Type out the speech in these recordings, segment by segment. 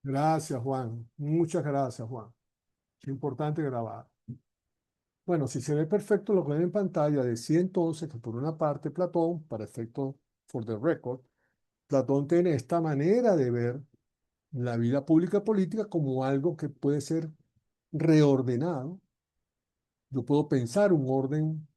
Gracias, Juan. Muchas gracias, Juan. Es importante grabar. Bueno, si se ve perfecto lo que ven en pantalla, decía entonces que por una parte Platón, para efecto for the record, Platón tiene esta manera de ver la vida pública política como algo que puede ser reordenado. Yo puedo pensar un orden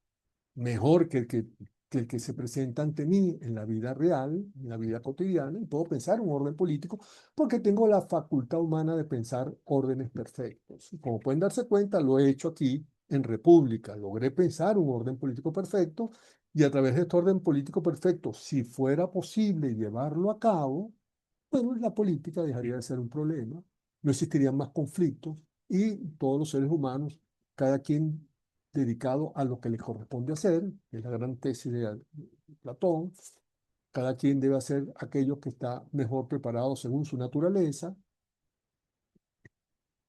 mejor que el que se presenta ante mí en la vida real, en la vida cotidiana, y puedo pensar un orden político porque tengo la facultad humana de pensar órdenes perfectos. Y como pueden darse cuenta, lo he hecho aquí en República. Logré pensar un orden político perfecto y a través de este orden político perfecto, si fuera posible llevarlo a cabo, bueno, la política dejaría de ser un problema, no existirían más conflictos y todos los seres humanos, cada quien dedicado a lo que le corresponde hacer, que es la gran tesis de Platón, cada quien debe hacer aquello que está mejor preparado según su naturaleza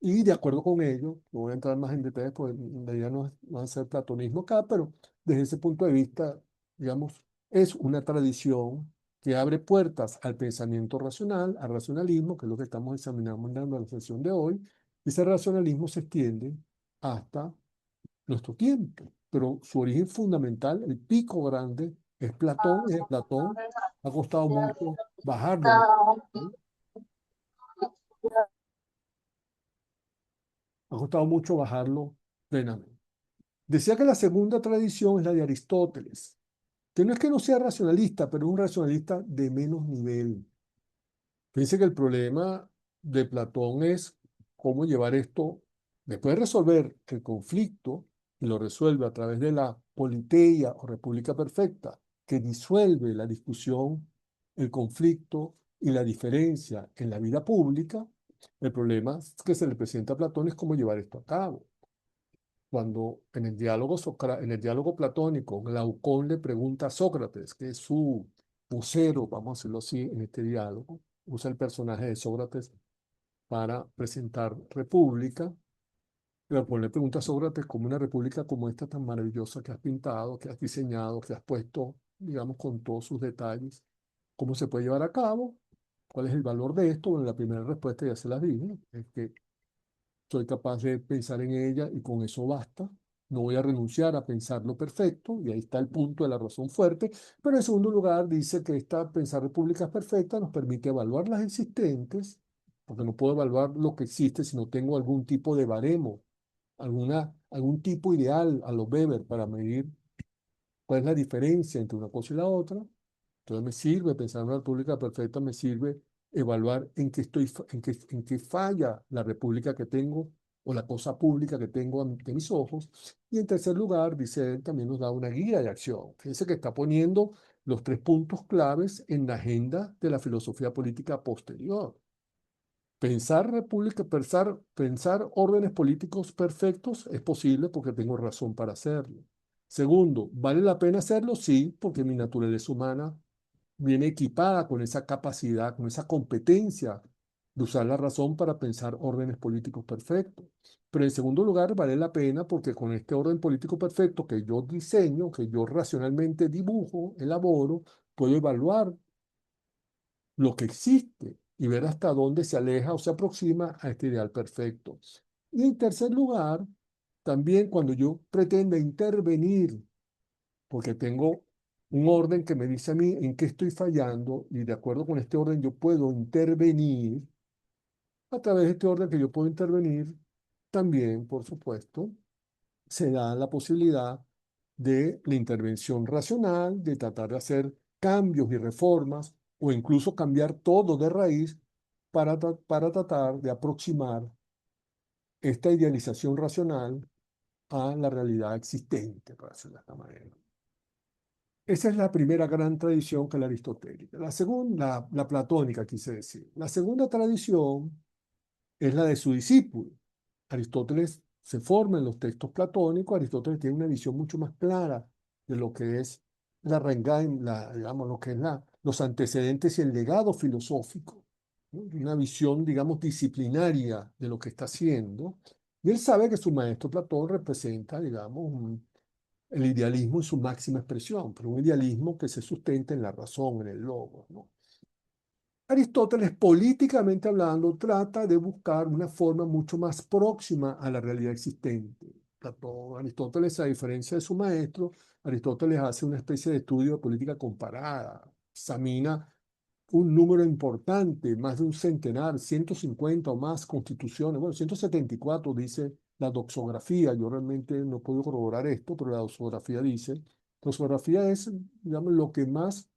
y de acuerdo con ello, no voy a entrar más en detalles porque la idea no es hacer platonismo acá, pero desde ese punto de vista, digamos, es una tradición que abre puertas al pensamiento racional, al racionalismo, que es lo que estamos examinando en la sesión de hoy, y ese racionalismo se extiende hasta nuestro tiempo, pero su origen fundamental, el pico grande, es Platón, y de Platón ha costado mucho bajarlo, ¿no? Ha costado mucho bajarlo plenamente. Decía que la segunda tradición es la de Aristóteles, que no es que no sea racionalista, pero es un racionalista de menos nivel. Fíjense que el problema de Platón es cómo llevar esto, después de resolver el conflicto, y lo resuelve a través de la politeia o república perfecta, que disuelve la discusión, el conflicto y la diferencia en la vida pública. El problema que se le presenta a Platón es cómo llevar esto a cabo. Cuando en el diálogo platónico, Glaucón le pregunta a Sócrates, que es su vocero, vamos a decirlo así, en este diálogo, usa el personaje de Sócrates para presentar república. Glaucón le pregunta a Sócrates cómo una república como esta tan maravillosa que has pintado, que has diseñado, que has puesto, digamos, con todos sus detalles, cómo se puede llevar a cabo, cuál es el valor de esto. Bueno, la primera respuesta ya se las dije, es que soy capaz de pensar en ella y con eso basta. No voy a renunciar a pensar lo perfecto, y ahí está el punto de la razón fuerte. Pero en segundo lugar, dice que esta pensar repúblicas perfectas nos permite evaluar las existentes, porque no puedo evaluar lo que existe si no tengo algún tipo de baremo, algún tipo ideal a los Weber para medir cuál es la diferencia entre una cosa y la otra. Entonces me sirve pensar en una república perfecta, me sirve evaluar en qué falla la república que tengo o la cosa pública que tengo ante mis ojos. Y en tercer lugar, dice él, también nos da una guía de acción. Fíjense que está poniendo los tres puntos claves en la agenda de la filosofía política posterior. Pensar órdenes políticos perfectos es posible porque tengo razón para hacerlo. Segundo, ¿vale la pena hacerlo? Sí, porque mi naturaleza humana viene equipada con esa capacidad, con esa competencia de usar la razón para pensar órdenes políticos perfectos. Pero en segundo lugar, vale la pena porque con este orden político perfecto que yo diseño, que yo racionalmente dibujo, elaboro, puedo evaluar lo que existe y ver hasta dónde se aleja o se aproxima a este ideal perfecto. Y en tercer lugar, también cuando yo pretenda intervenir, porque tengo un orden que me dice a mí en qué estoy fallando, y de acuerdo con este orden yo puedo intervenir, a través de este orden que yo puedo intervenir, también, por supuesto, se da la posibilidad de la intervención racional, de tratar de hacer cambios y reformas, o incluso cambiar todo de raíz para tratar de aproximar esta idealización racional a la realidad existente, para decirlo de esta manera. Esa es la primera gran tradición, que es la aristotélica. La segunda, la platónica, quise decir. La segunda tradición es la de su discípulo. Aristóteles se forma en los textos platónicos. Aristóteles tiene una visión mucho más clara de lo que es la rengaim, digamos, lo que es los antecedentes y el legado filosófico, ¿no? Una visión, digamos, disciplinaria de lo que está haciendo. Y él sabe que su maestro Platón representa, digamos, el idealismo en su máxima expresión, pero un idealismo que se sustenta en la razón, en el logos, ¿no? Aristóteles, políticamente hablando, trata de buscar una forma mucho más próxima a la realidad existente. Aristóteles, a diferencia de su maestro, Aristóteles hace una especie de estudio de política comparada, examina un número importante, más de un centenar, 150 o más constituciones, bueno, 174 dice la doxografía, yo realmente no puedo corroborar esto, pero la doxografía dice, doxografía es, digamos, lo que más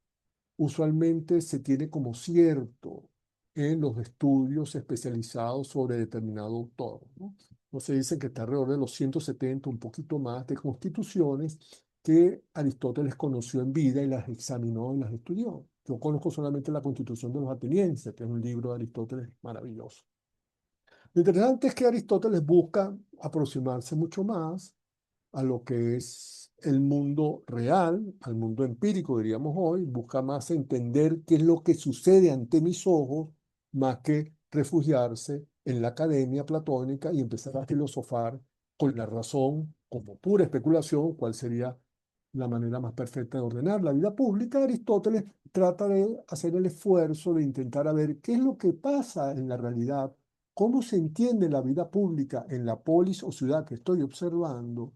usualmente se tiene como cierto en los estudios especializados sobre determinado autor, ¿no? No se dice que está alrededor de los 170, un poquito más, de constituciones que Aristóteles conoció en vida y las examinó y las estudió. Yo conozco solamente la Constitución de los Atenienses, que es un libro de Aristóteles maravilloso. Lo interesante es que Aristóteles busca aproximarse mucho más a lo que es el mundo real, al mundo empírico, diríamos hoy, busca más entender qué es lo que sucede ante mis ojos, más que refugiarse en la academia platónica y empezar a filosofar con la razón, como pura especulación, cuál sería la manera más perfecta de ordenar la vida pública. Aristóteles trata de hacer el esfuerzo de intentar a ver qué es lo que pasa en la realidad, cómo se entiende la vida pública en la polis o ciudad que estoy observando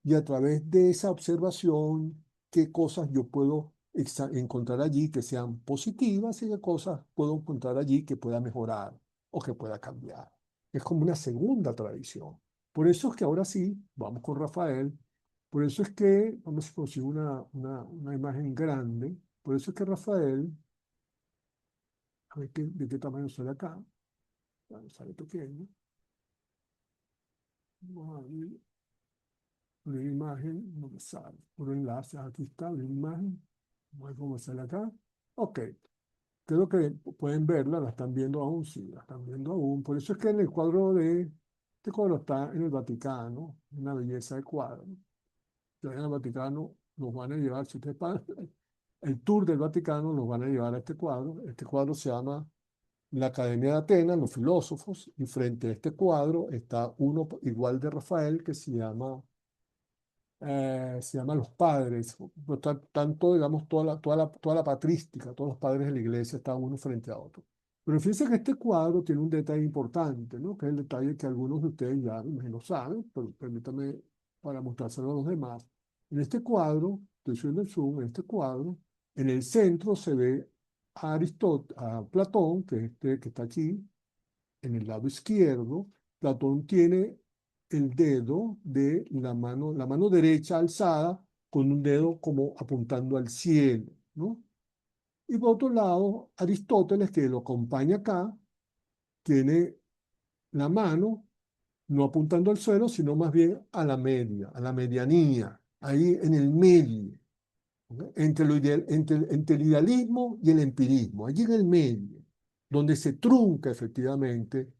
y a través de esa observación, qué cosas yo puedo encontrar allí que sean positivas y qué cosas puedo encontrar allí que pueda mejorar o que pueda cambiar. Es como una segunda tradición. Por eso es que ahora sí, vamos con Rafael. Por eso es que, vamos a conseguir una imagen grande. Por eso es que Rafael, a ver de qué tamaño sale acá. Bueno, sale pequeño. Vamos a abrir una imagen, no me sale. Por enlace, aquí está la imagen. Vamos a ver cómo sale acá. Ok, creo que pueden verla, la están viendo aún, sí, la están viendo aún. Por eso es que en el cuadro este cuadro está en el Vaticano, una belleza de cuadro. Ya en el Vaticano nos van a llevar, si ustedes pagan el tour del Vaticano, nos van a llevar a este cuadro. Este cuadro se llama la Academia de Atenas, los filósofos, y frente a este cuadro está uno igual de Rafael que se llama Los Padres, pues, tanto, digamos, toda la patrística, todos los padres de la iglesia están uno frente a otro. Pero fíjense que este cuadro tiene un detalle importante, ¿no? Que es el detalle que algunos de ustedes ya me imagino saben, pero permítame para mostrárselo a los demás. En este cuadro, estoy subiendo el zoom, en este cuadro, en el centro se ve a a Platón, que es este que está aquí, en el lado izquierdo, Platón tiene el dedo de la mano derecha alzada con un dedo como apuntando al cielo, ¿no? Y por otro lado, Aristóteles, que lo acompaña acá, tiene la mano no apuntando al suelo, sino más bien a la media, a la medianía, ahí en el medio, ¿no? Entre el idealismo y el empirismo, allí en el medio, donde se trunca efectivamente,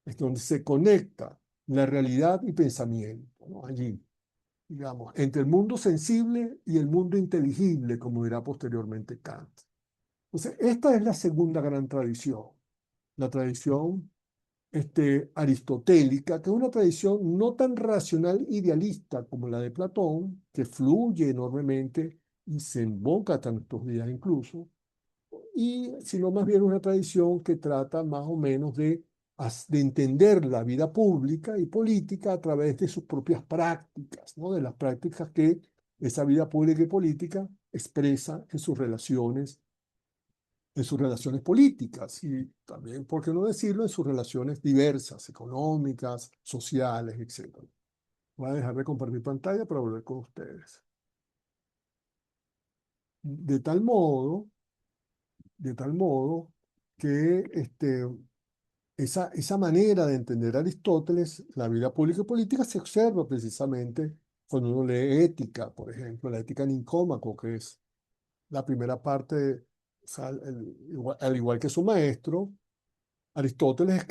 es donde se conecta la realidad y pensamiento, ¿no? Allí, digamos, entre el mundo sensible y el mundo inteligible, como dirá posteriormente Kant. Entonces, esta es la segunda gran tradición, la tradición aristotélica, que es una tradición no tan racional idealista como la de Platón, que fluye enormemente y se invoca hasta nuestros días incluso, y sino más bien una tradición que trata más o menos de entender la vida pública y política a través de sus propias prácticas, ¿no? De las prácticas que esa vida pública y política expresa en sus relaciones políticas y también, por qué no decirlo, en sus relaciones diversas, económicas, sociales, etc. Voy a dejar de compartir pantalla para volver con ustedes. De tal modo, de tal modo que esa manera de entender a Aristóteles, la vida pública y política, se observa precisamente cuando uno lee Ética, por ejemplo, la Ética Nicómaco, que es la primera parte, o sea, al igual que su maestro, Aristóteles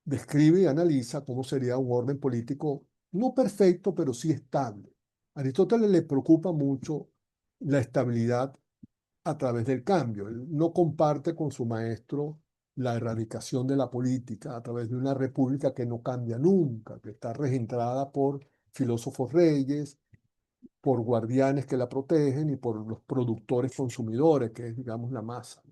describe y analiza cómo sería un orden político no perfecto, pero sí estable. A Aristóteles le preocupa mucho la estabilidad a través del cambio. Él no comparte con su maestro la erradicación de la política a través de una república que no cambia nunca, que está regentada por filósofos reyes, por guardianes que la protegen y por los productores consumidores, que es, digamos, la masa.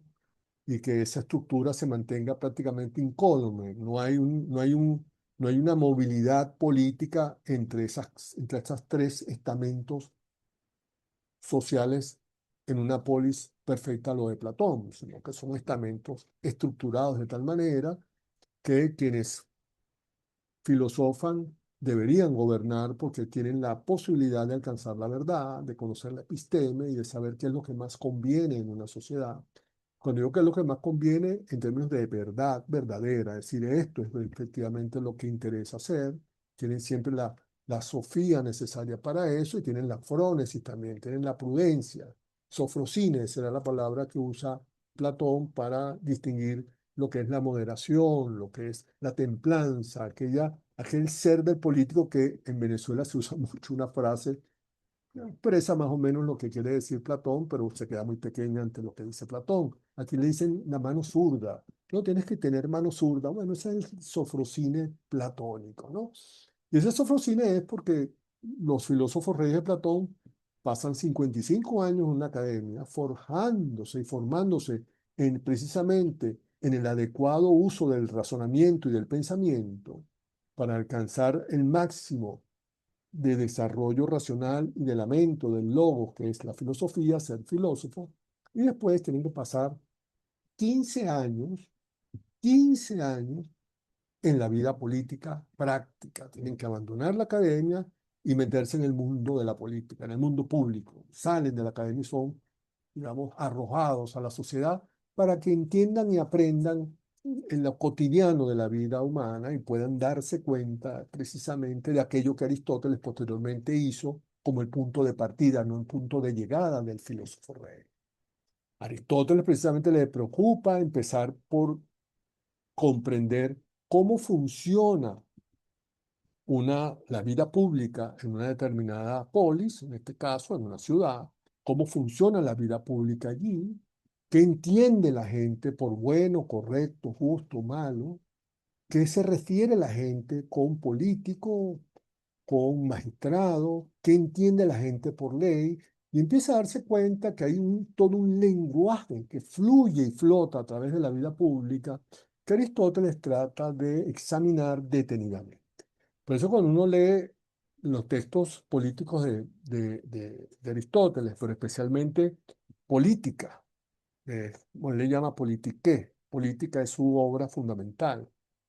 y que esa estructura se mantenga prácticamente incólume. No hay una movilidad política entre esas tres estamentos sociales en una polis perfecta a lo de Platón, sino que son estamentos estructurados de tal manera que quienes filosofan deberían gobernar porque tienen la posibilidad de alcanzar la verdad, de conocer la episteme y de saber qué es lo que más conviene en una sociedad. Cuando digo qué es lo que más conviene en términos de verdad verdadera, es decir, esto es efectivamente lo que interesa hacer, tienen siempre la sofía necesaria para eso y tienen la frónesis también, tienen la prudencia. Sofrosine será la palabra que usa Platón para distinguir lo que es la moderación, lo que es la templanza, aquel ser del político que en Venezuela se usa mucho una frase, expresa más o menos lo que quiere decir Platón, pero se queda muy pequeña ante lo que dice Platón. Aquí le dicen la mano zurda. No tienes que tener mano zurda. Bueno, ese es el sofrosine platónico, ¿no? Y ese sofrosine es porque los filósofos reyes de Platón pasan 55 años en una academia forjándose y formándose precisamente en el adecuado uso del razonamiento y del pensamiento para alcanzar el máximo de desarrollo racional y de lamento del logos, que es la filosofía, ser filósofo, y después tienen que pasar 15 años, 15 años en la vida política práctica. Tienen que abandonar la academia y meterse en el mundo de la política, en el mundo público. Salen de la academia y son, digamos, arrojados a la sociedad para que entiendan y aprendan en lo cotidiano de la vida humana y puedan darse cuenta precisamente de aquello que Aristóteles posteriormente hizo como el punto de partida, no el punto de llegada del filósofo rey. Aristóteles precisamente le preocupa empezar por comprender cómo funciona la vida pública en una determinada polis, en este caso en una ciudad, cómo funciona la vida pública allí, qué entiende la gente por bueno, correcto, justo, malo, qué se refiere la gente con político, con magistrado, qué entiende la gente por ley, y empieza a darse cuenta que hay todo un lenguaje que fluye y flota a través de la vida pública que Aristóteles trata de examinar detenidamente. Por eso cuando uno lee los textos políticos de Aristóteles, pero especialmente Política, bueno, le llama Politique, Política es su obra fundamental,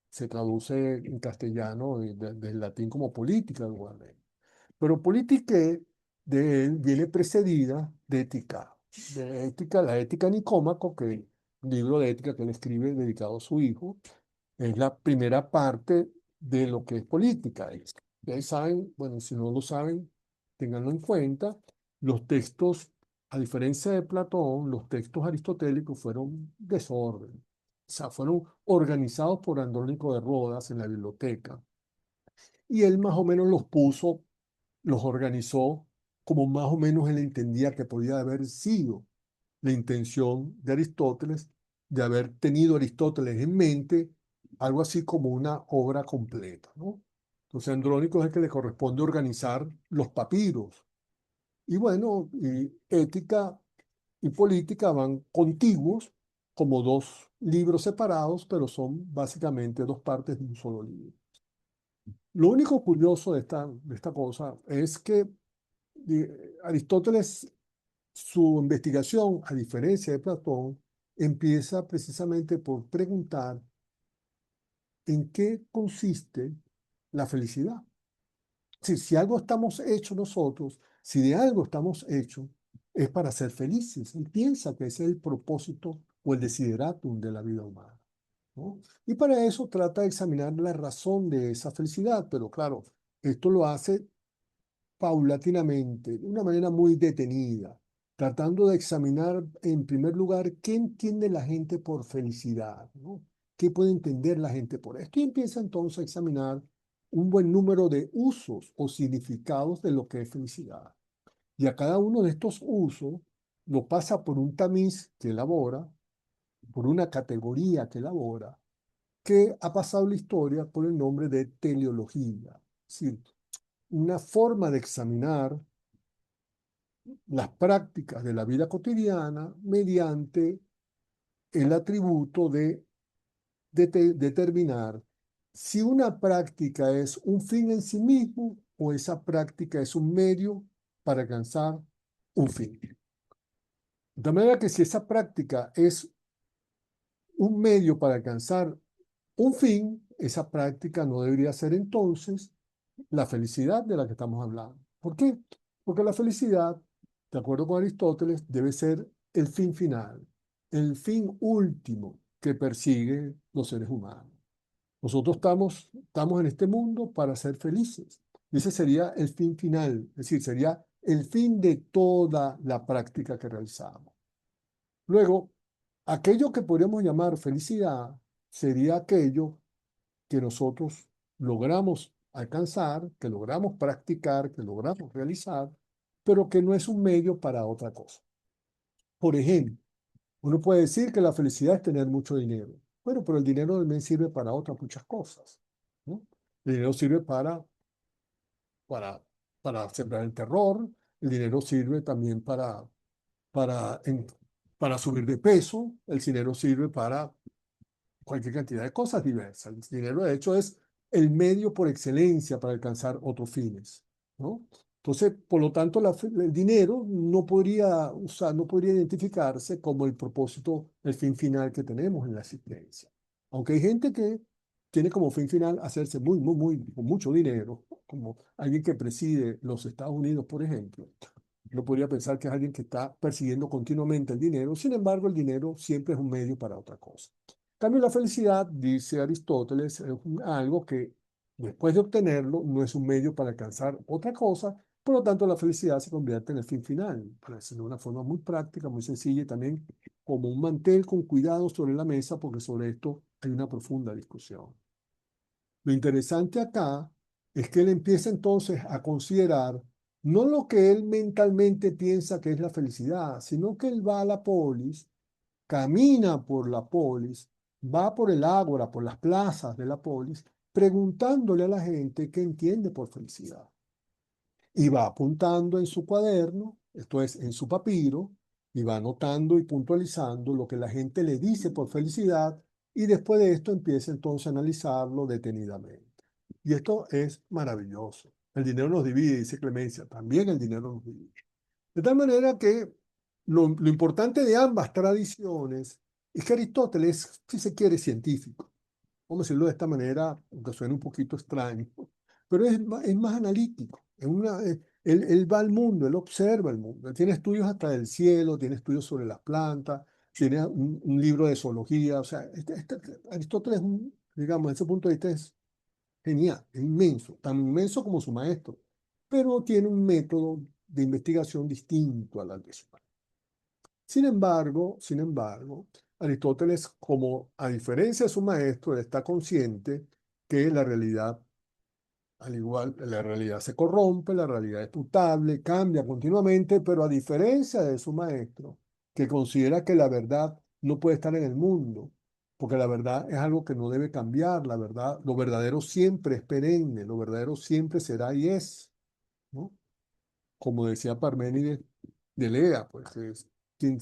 se traduce en castellano del latín como política, igualmente. Pero Politique de él viene precedida de ética, la ética Nicómaco, que es un libro de ética que él escribe dedicado a su hijo, es la primera parte de lo que es política. Ustedes saben, bueno, si no lo saben, ténganlo en cuenta, los textos, a diferencia de Platón, los textos aristotélicos fueron desorden. O sea, fueron organizados por Andrónico de Rodas en la biblioteca. Y él más o menos los puso, los organizó como más o menos él entendía que podía haber sido la intención de Aristóteles, de haber tenido Aristóteles en mente algo así como una obra completa, ¿no? Entonces, Andrónico es el que le corresponde organizar los papiros. Y bueno, y ética y política van contiguos como dos libros separados, pero son básicamente dos partes de un solo libro. Lo único curioso de esta cosa es que Aristóteles, su investigación, a diferencia de Platón, empieza precisamente por preguntar en qué consiste la felicidad. Si algo estamos hechos nosotros, si de algo estamos hechos, es para ser felices. Él piensa que ese es el propósito o el desideratum de la vida humana, ¿no? Y para eso trata de examinar la razón de esa felicidad, pero claro, esto lo hace paulatinamente, de una manera muy detenida, tratando de examinar en primer lugar qué entiende la gente por felicidad, ¿no? ¿Qué puede entender la gente por esto? Y empieza entonces a examinar un buen número de usos o significados de lo que es felicidad. Y a cada uno de estos usos lo pasa por un tamiz que elabora, por una categoría que elabora, que ha pasado la historia por el nombre de teleología. Es decir, una forma de examinar las prácticas de la vida cotidiana mediante el atributo de determinar si una práctica es un fin en sí mismo o esa práctica es un medio para alcanzar un fin. De manera que si esa práctica es un medio para alcanzar un fin, esa práctica no debería ser entonces la felicidad de la que estamos hablando. ¿Por qué? Porque la felicidad, de acuerdo con Aristóteles, debe ser el fin final, el fin último que persiguen los seres humanos. Nosotros estamos en este mundo para ser felices. Y ese sería el fin final, es decir, sería el fin de toda la práctica que realizamos. Luego, aquello que podríamos llamar felicidad sería aquello que nosotros logramos alcanzar, que logramos practicar, que logramos realizar, pero que no es un medio para otra cosa. Por ejemplo, uno puede decir que la felicidad es tener mucho dinero. Bueno, pero el dinero también sirve para otras muchas cosas, ¿no? El dinero sirve para, para sembrar el terror, el dinero sirve también para, en- para subir de peso, el dinero sirve para cualquier cantidad de cosas diversas. El dinero, de hecho, es el medio por excelencia para alcanzar otros fines, ¿no? Entonces, por lo tanto, el dinero no podría identificarse como el propósito, el fin final que tenemos en la existencia. Aunque hay gente que tiene como fin final hacerse con mucho dinero, como alguien que preside los Estados Unidos, por ejemplo. Uno podría pensar que es alguien que está persiguiendo continuamente el dinero, sin embargo, el dinero siempre es un medio para otra cosa. En cambio, la felicidad, dice Aristóteles, es algo que después de obtenerlo no es un medio para alcanzar otra cosa, por lo tanto la felicidad se convierte en el fin final, de una forma muy práctica, muy sencilla y también como un mantel con cuidado sobre la mesa, porque sobre esto hay una profunda discusión. Lo interesante acá es que él empieza entonces a considerar no lo que él mentalmente piensa que es la felicidad, sino que él va a la polis, camina por la polis, va por el ágora, por las plazas de la polis, preguntándole a la gente qué entiende por felicidad. Y va apuntando en su cuaderno, esto es, en su papiro, y va anotando y puntualizando lo que la gente le dice por felicidad, y después de esto empieza entonces a analizarlo detenidamente. Y esto es maravilloso. El dinero nos divide, dice Clemencia, también el dinero nos divide. De tal manera que lo importante de ambas tradiciones es que Aristóteles, si se quiere, científico. Vamos a decirlo de esta manera, aunque suene un poquito extraño, pero es más analítico. Él va al mundo, él observa el mundo. Él tiene estudios hasta del cielo, tiene estudios sobre las plantas, tiene un libro de zoología. O sea, Aristóteles, digamos, desde ese punto de vista es genial, es inmenso, tan inmenso como su maestro, pero tiene un método de investigación distinto al de su maestro. Sin embargo, Aristóteles, como a diferencia de su maestro, él está consciente que la realidad, al igual, la realidad se corrompe, la realidad es mutable, cambia continuamente, pero a diferencia de su maestro, que considera que la verdad no puede estar en el mundo, porque la verdad es algo que no debe cambiar, la verdad, lo verdadero siempre es perenne, lo verdadero siempre será y es, ¿no? Como decía Parménides de Lea, pues es quien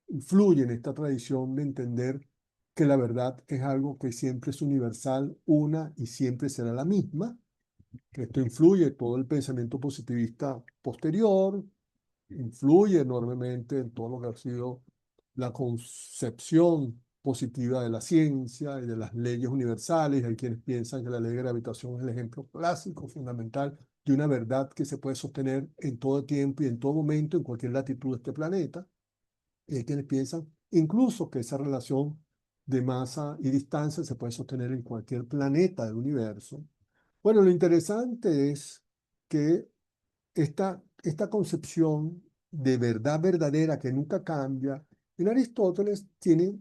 influye en esta tradición de entender que la verdad es algo que siempre es universal, una y siempre será la misma, que esto influye todo el pensamiento positivista posterior, influye enormemente en todo lo que ha sido la concepción positiva de la ciencia y de las leyes universales. Hay quienes piensan que la ley de gravitación es el ejemplo clásico, fundamental, de una verdad que se puede sostener en todo tiempo y en todo momento, en cualquier latitud de este planeta. Y hay quienes piensan incluso que esa relación de masa y distancia se puede sostener en cualquier planeta del universo. Bueno, lo interesante es que esta concepción de verdad verdadera que nunca cambia, en Aristóteles tiene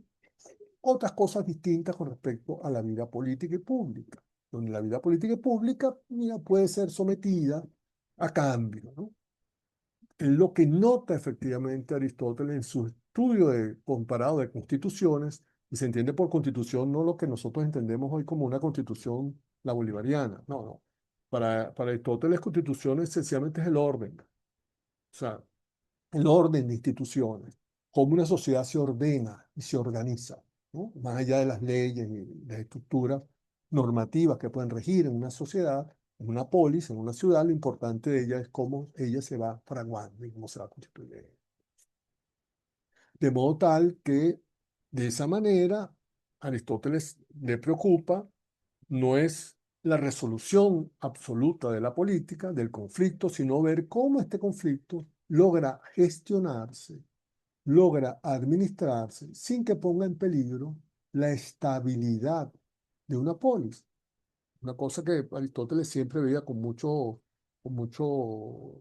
otras cosas distintas con respecto a la vida política y pública, donde la vida política y pública, mira, puede ser sometida a cambio, ¿no? Es lo que nota efectivamente Aristóteles en su estudio comparado de constituciones, y se entiende por constitución no lo que nosotros entendemos hoy como una constitución, la bolivariana, no, no. Para Aristóteles, constitución esencialmente es el orden, o sea, el orden de instituciones, cómo una sociedad se ordena, y se organiza, ¿no? Más allá de las leyes y las estructuras normativas que pueden regir en una sociedad, en una polis, en una ciudad, lo importante de ella es cómo ella se va fraguando y cómo se va constituyendo. De modo tal que de esa manera Aristóteles le preocupa no es la resolución absoluta de la política, del conflicto, sino ver cómo este conflicto logra gestionarse, logra administrarse sin que ponga en peligro la estabilidad de una polis. Una cosa que Aristóteles siempre veía con mucha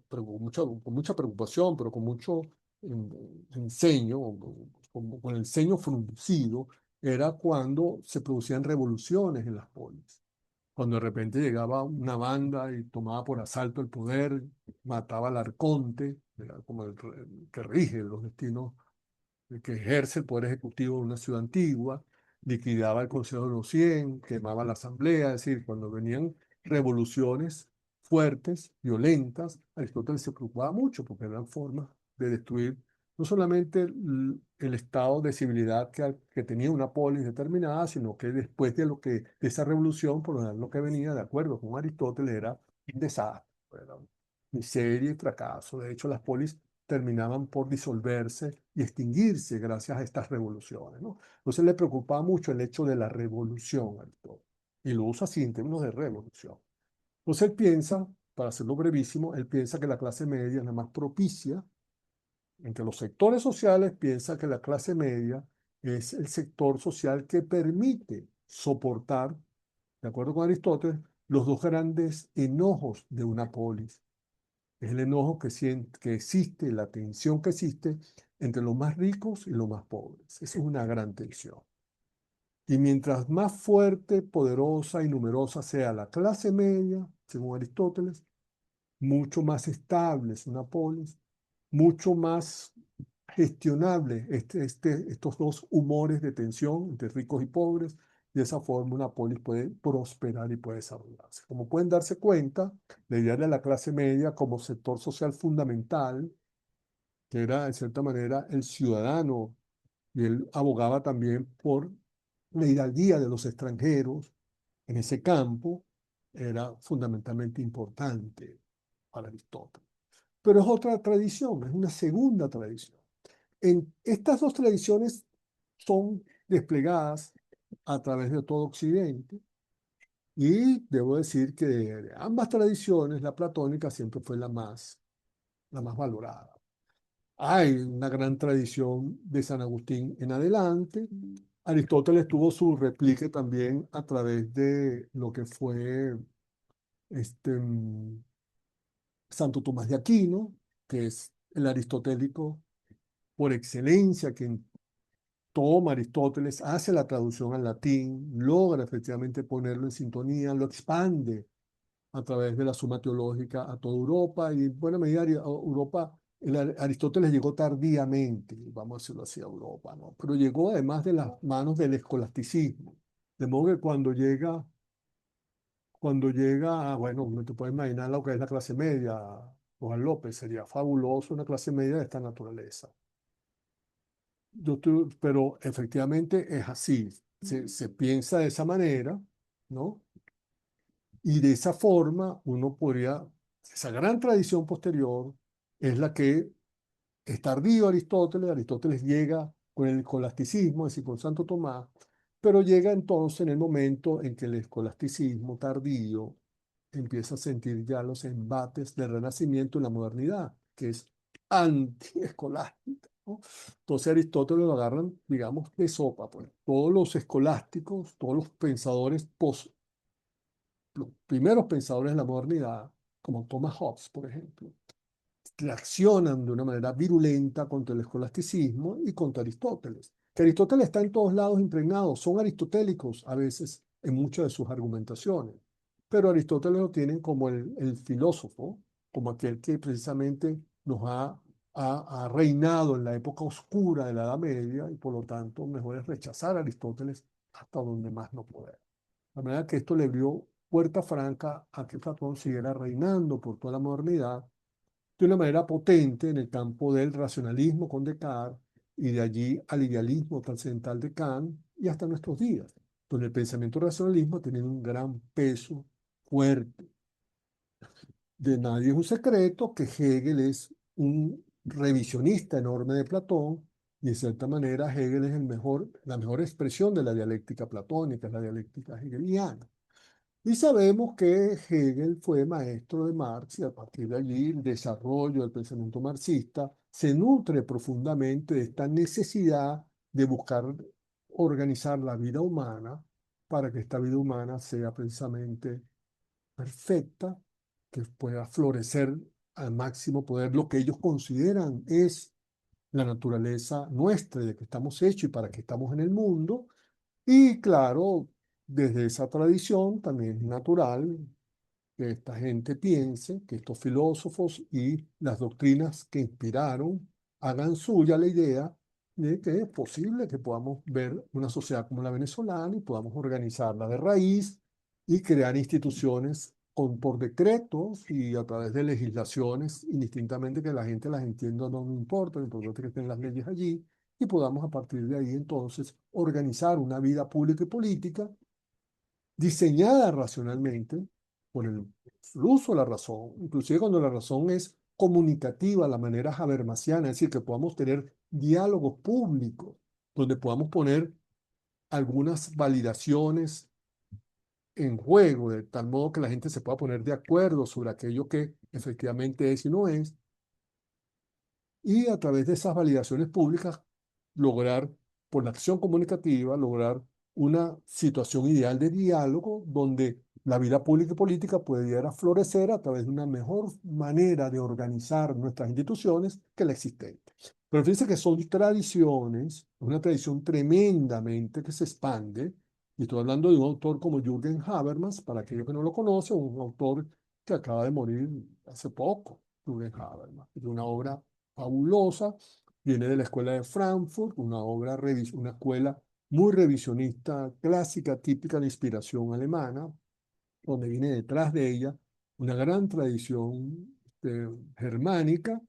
preocupación, pero con mucho enseño, con el ceño fruncido, era cuando se producían revoluciones en las polis. Cuando de repente llegaba una banda y tomaba por asalto el poder, mataba al arconte, era como el que rige los destinos, el que ejerce el poder ejecutivo de una ciudad antigua, liquidaba el Consejo de los 100, quemaba la asamblea, es decir, cuando venían revoluciones fuertes, violentas, Aristóteles se preocupaba mucho porque eran formas de destruir no solamente el estado de civilidad que tenía una polis determinada, sino que después de esa revolución, por lo general, lo que venía, de acuerdo con Aristóteles, era un desastre, era miseria y fracaso. De hecho, las polis terminaban por disolverse y extinguirse gracias a estas revoluciones, ¿no? Entonces le preocupaba mucho el hecho de la revolución a Aristóteles, y lo usa así en términos de revolución. Entonces él piensa, para hacerlo brevísimo, él piensa que la clase media es la más propicia. Entre los sectores sociales piensa que la clase media es el sector social que permite soportar, de acuerdo con Aristóteles, los dos grandes enojos de una polis. Es el enojo que existe, la tensión que existe entre los más ricos y los más pobres. Esa es una gran tensión. Y mientras más fuerte, poderosa y numerosa sea la clase media, según Aristóteles, mucho más estable es una polis, mucho más gestionable estos dos humores de tensión entre ricos y pobres. De esa forma una polis puede prosperar y puede desarrollarse. Como pueden darse cuenta, la idea de la clase media como sector social fundamental, que era de cierta manera el ciudadano, y él abogaba también por la hidalguía de los extranjeros en ese campo, era fundamentalmente importante para Aristóteles. Pero es otra tradición, es una segunda tradición. Estas dos tradiciones son desplegadas a través de todo Occidente, y debo decir que de ambas tradiciones, la platónica siempre fue la más valorada. Hay una gran tradición de San Agustín en adelante. Aristóteles tuvo su replique también a través de lo que fue este, Santo Tomás de Aquino, que es el aristotélico por excelencia, quien toma Aristóteles, hace la traducción al latín, logra efectivamente ponerlo en sintonía, lo expande a través de la Suma Teológica a toda Europa, y en buena medida Europa, Aristóteles llegó tardíamente, vamos a decirlo así, a Europa, ¿no? Pero llegó además de las manos del escolasticismo. De modo que bueno, no te puedes imaginar lo que es la clase media, Juan López, sería fabuloso una clase media de esta naturaleza. Pero efectivamente es así, se piensa de esa manera, ¿no? Y de esa forma uno podría, esa gran tradición posterior es la que es tardío Aristóteles llega con el escolasticismo, es decir, con Santo Tomás, pero llega entonces en el momento en que el escolasticismo tardío empieza a sentir ya los embates del Renacimiento y la modernidad, que es anti-escolástica, ¿no? Entonces Aristóteles lo agarran, digamos, de sopa, pues. Todos los escolásticos, todos los pensadores los primeros pensadores de la modernidad, como Thomas Hobbes, por ejemplo, reaccionan de una manera virulenta contra el escolasticismo y contra Aristóteles. Que Aristóteles está en todos lados impregnado, son aristotélicos a veces en muchas de sus argumentaciones, pero Aristóteles lo tienen como el filósofo, como aquel que precisamente ha reinado en la época oscura de la Edad Media, y por lo tanto mejor es rechazar a Aristóteles hasta donde más no poder. De manera que esto le abrió puerta franca a que Platón siguiera reinando por toda la modernidad de una manera potente en el campo del racionalismo con Descartes y de allí al idealismo trascendental de Kant y hasta nuestros días, donde el pensamiento racionalismo ha tenido un gran peso fuerte. De nadie es un secreto que Hegel es un revisionista enorme de Platón y en cierta manera Hegel es la mejor expresión de la dialéctica platónica, la dialéctica hegeliana. Y sabemos que Hegel fue maestro de Marx y a partir de allí el desarrollo del pensamiento marxista se nutre profundamente de esta necesidad de buscar organizar la vida humana para que esta vida humana sea precisamente perfecta, que pueda florecer al máximo poder lo que ellos consideran es la naturaleza nuestra, de que estamos hechos y para que estamos en el mundo. Y claro, desde esa tradición también es natural que esta gente piense, que estos filósofos y las doctrinas que inspiraron hagan suya la idea de que es posible que podamos ver una sociedad como la venezolana y podamos organizarla de raíz y crear instituciones por decretos y a través de legislaciones, indistintamente que la gente las entienda o no, no importa, lo importante es que estén las leyes allí y podamos a partir de ahí entonces organizar una vida pública y política diseñada racionalmente por el uso de la razón, inclusive cuando la razón es comunicativa, la manera habermasiana, es decir, que podamos tener diálogos públicos donde podamos poner algunas validaciones en juego, de tal modo que la gente se pueda poner de acuerdo sobre aquello que efectivamente es y no es, y a través de esas validaciones públicas lograr, por la acción comunicativa, lograr una situación ideal de diálogo donde la vida pública y política pudiera florecer a través de una mejor manera de organizar nuestras instituciones que la existente. Pero fíjense que son tradiciones, una tradición tremendamente que se expande, y estoy hablando de un autor como Jürgen Habermas, para aquellos que no lo conocen, un autor que acaba de morir hace poco, Jürgen Habermas, de una obra fabulosa, viene de la escuela de Frankfurt, una escuela muy revisionista, clásica, típica de inspiración alemana, donde viene detrás de ella una gran tradición germánica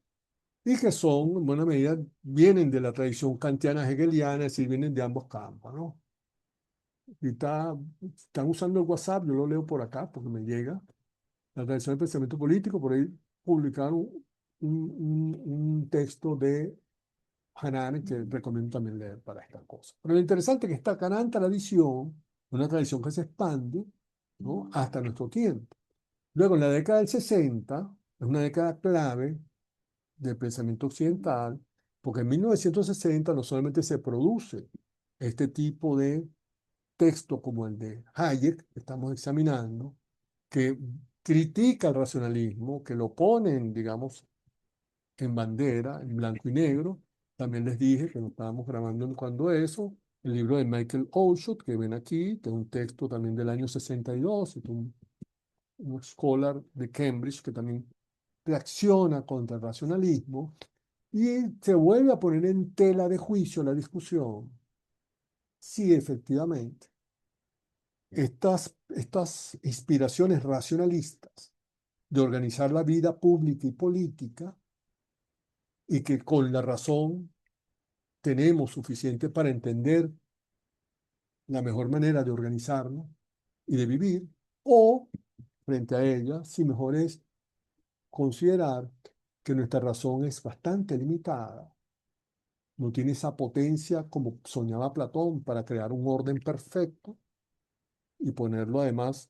y que son, en buena medida, vienen de la tradición kantiana hegeliana, es decir, vienen de ambos campos, ¿no? Y están usando el WhatsApp, yo lo leo por acá porque me llega, la tradición del pensamiento político, por ahí publicaron un texto de Hanan que recomiendo también leer para estas cosas. Pero lo interesante es que esta gran tradición, una tradición que se expande, ¿no?, hasta nuestro tiempo. Luego, en la década del 60, es una década clave del pensamiento occidental, porque en 1960 no solamente se produce este tipo de texto como el de Hayek, que estamos examinando, que critica el racionalismo, que lo ponen, digamos, en bandera, en blanco y negro. También les dije que no estábamos grabando en cuando eso. El libro de Michael Oshot, que ven aquí, que es un texto también del año 62, es un scholar de Cambridge que también reacciona contra el racionalismo y se vuelve a poner en tela de juicio la discusión si efectivamente estas inspiraciones racionalistas de organizar la vida pública y política y que con la razón tenemos suficiente para entender la mejor manera de organizarnos y de vivir, o frente a ella, si mejor es considerar que nuestra razón es bastante limitada, no tiene esa potencia como soñaba Platón para crear un orden perfecto y ponerlo además,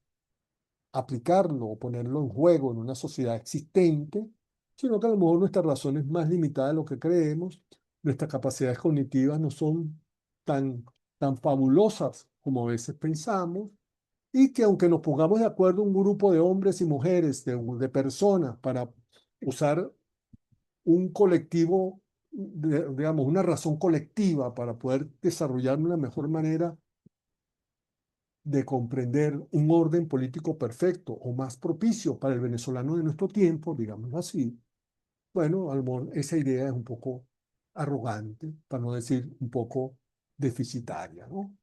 aplicarlo o ponerlo en juego en una sociedad existente, sino que a lo mejor nuestra razón es más limitada de lo que creemos, nuestras capacidades cognitivas no son tan fabulosas como a veces pensamos, y que aunque nos pongamos de acuerdo un grupo de hombres y mujeres, de personas, para usar un colectivo, digamos, una razón colectiva para poder desarrollar una mejor manera de comprender un orden político perfecto o más propicio para el venezolano de nuestro tiempo, digámoslo así, bueno, a lo mejor esa idea es un poco arrogante, para no decir un poco deficitaria, ¿no?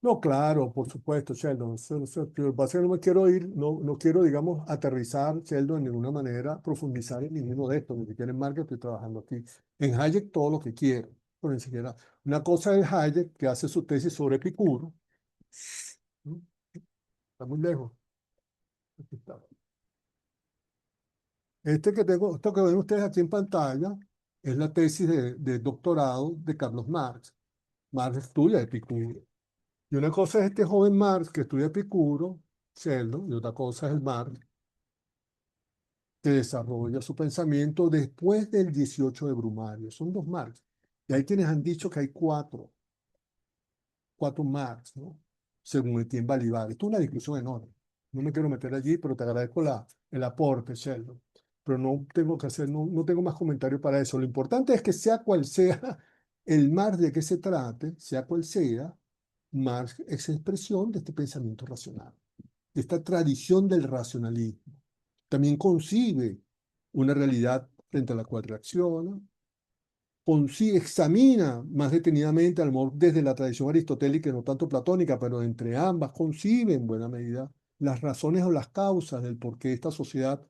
No, claro, por supuesto, Sheldon. Lo que pasa es que no me quiero ir, no quiero, digamos, aterrizar, Sheldon, de ninguna manera, profundizar en ninguno de estos, ni siquiera en Market, estoy trabajando aquí. En Hayek todo lo que quiero, pero ni siquiera. Una cosa es Hayek, que hace su tesis sobre Epicuro, ¿no? Está muy lejos. Aquí está. Esto que ven ustedes aquí en pantalla, es la tesis de doctorado de Carlos Marx. Marx estudia Epicuro. Y una cosa es este joven Marx que estudia Epicuro, Sheldon, y otra cosa es el Marx que desarrolla su pensamiento después del 18 de Brumario. Son dos Marx. Y hay quienes han dicho que hay cuatro Marx, ¿no? Según Etienne Balibar. Esto es una discusión enorme. No me quiero meter allí, pero te agradezco el aporte, Sheldon. Pero no tengo que hacer, no tengo más comentarios para eso. Lo importante es que sea cual sea el Marx de que se trate, sea cual sea, Marx es expresión de este pensamiento racional, de esta tradición del racionalismo. También concibe una realidad frente a la cual reacciona, examina más detenidamente, a lo mejor desde la tradición aristotélica, no tanto platónica, pero entre ambas, concibe en buena medida las razones o las causas del por qué esta sociedad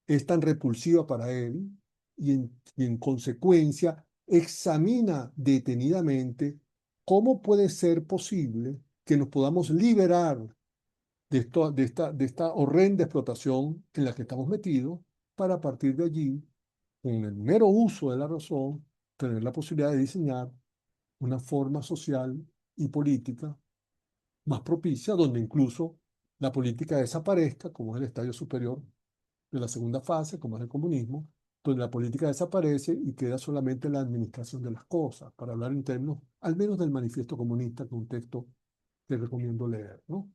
es tan repulsiva para él y en consecuencia examina detenidamente cómo puede ser posible que nos podamos liberar de esta horrenda explotación en la que estamos metidos para a partir de allí, con el mero uso de la razón, tener la posibilidad de diseñar una forma social y política más propicia, donde incluso la política desaparezca, como es el estadio superior de la segunda fase, como es el comunismo, donde la política desaparece y queda solamente la administración de las cosas, para hablar en términos, al menos del manifiesto comunista, que es un texto que recomiendo leer, ¿no?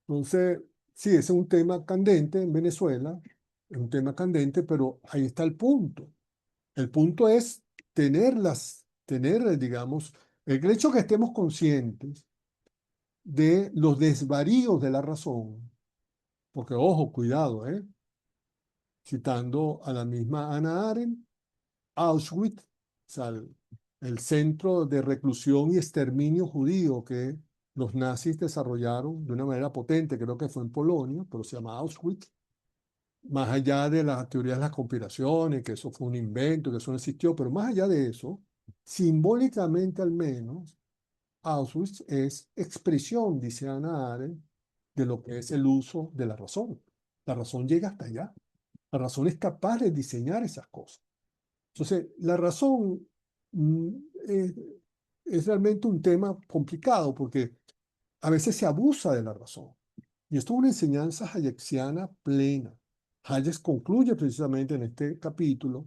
Entonces, sí, ese es un tema candente en Venezuela, es un tema candente, pero ahí está el punto. El punto es digamos, el hecho que estemos conscientes de los desvaríos de la razón, porque ojo, cuidado, citando a la misma Hannah Arendt, Auschwitz, o sea, el centro de reclusión y exterminio judío que los nazis desarrollaron de una manera potente, creo que fue en Polonia, pero se llama Auschwitz, más allá de las teorías de las conspiraciones, que eso fue un invento, que eso no existió, pero más allá de eso, simbólicamente al menos, Auschwitz es expresión, dice Hannah Arendt, de lo que es el uso de la razón. La razón llega hasta allá. La razón es capaz de diseñar esas cosas. Entonces, la razón mm, es, es realmente un tema complicado porque a veces se abusa de la razón. Y esto es una enseñanza hayekiana plena. Hayek concluye precisamente en este capítulo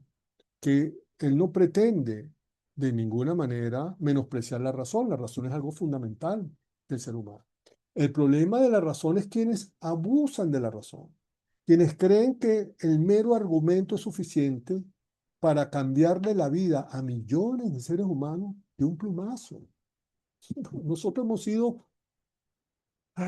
que él no pretende de ninguna manera menospreciar la razón. La razón es algo fundamental del ser humano. El problema de la razón es quienes abusan de la razón, quienes creen que el mero argumento es suficiente para cambiarle la vida a millones de seres humanos de un plumazo. Nosotros hemos sido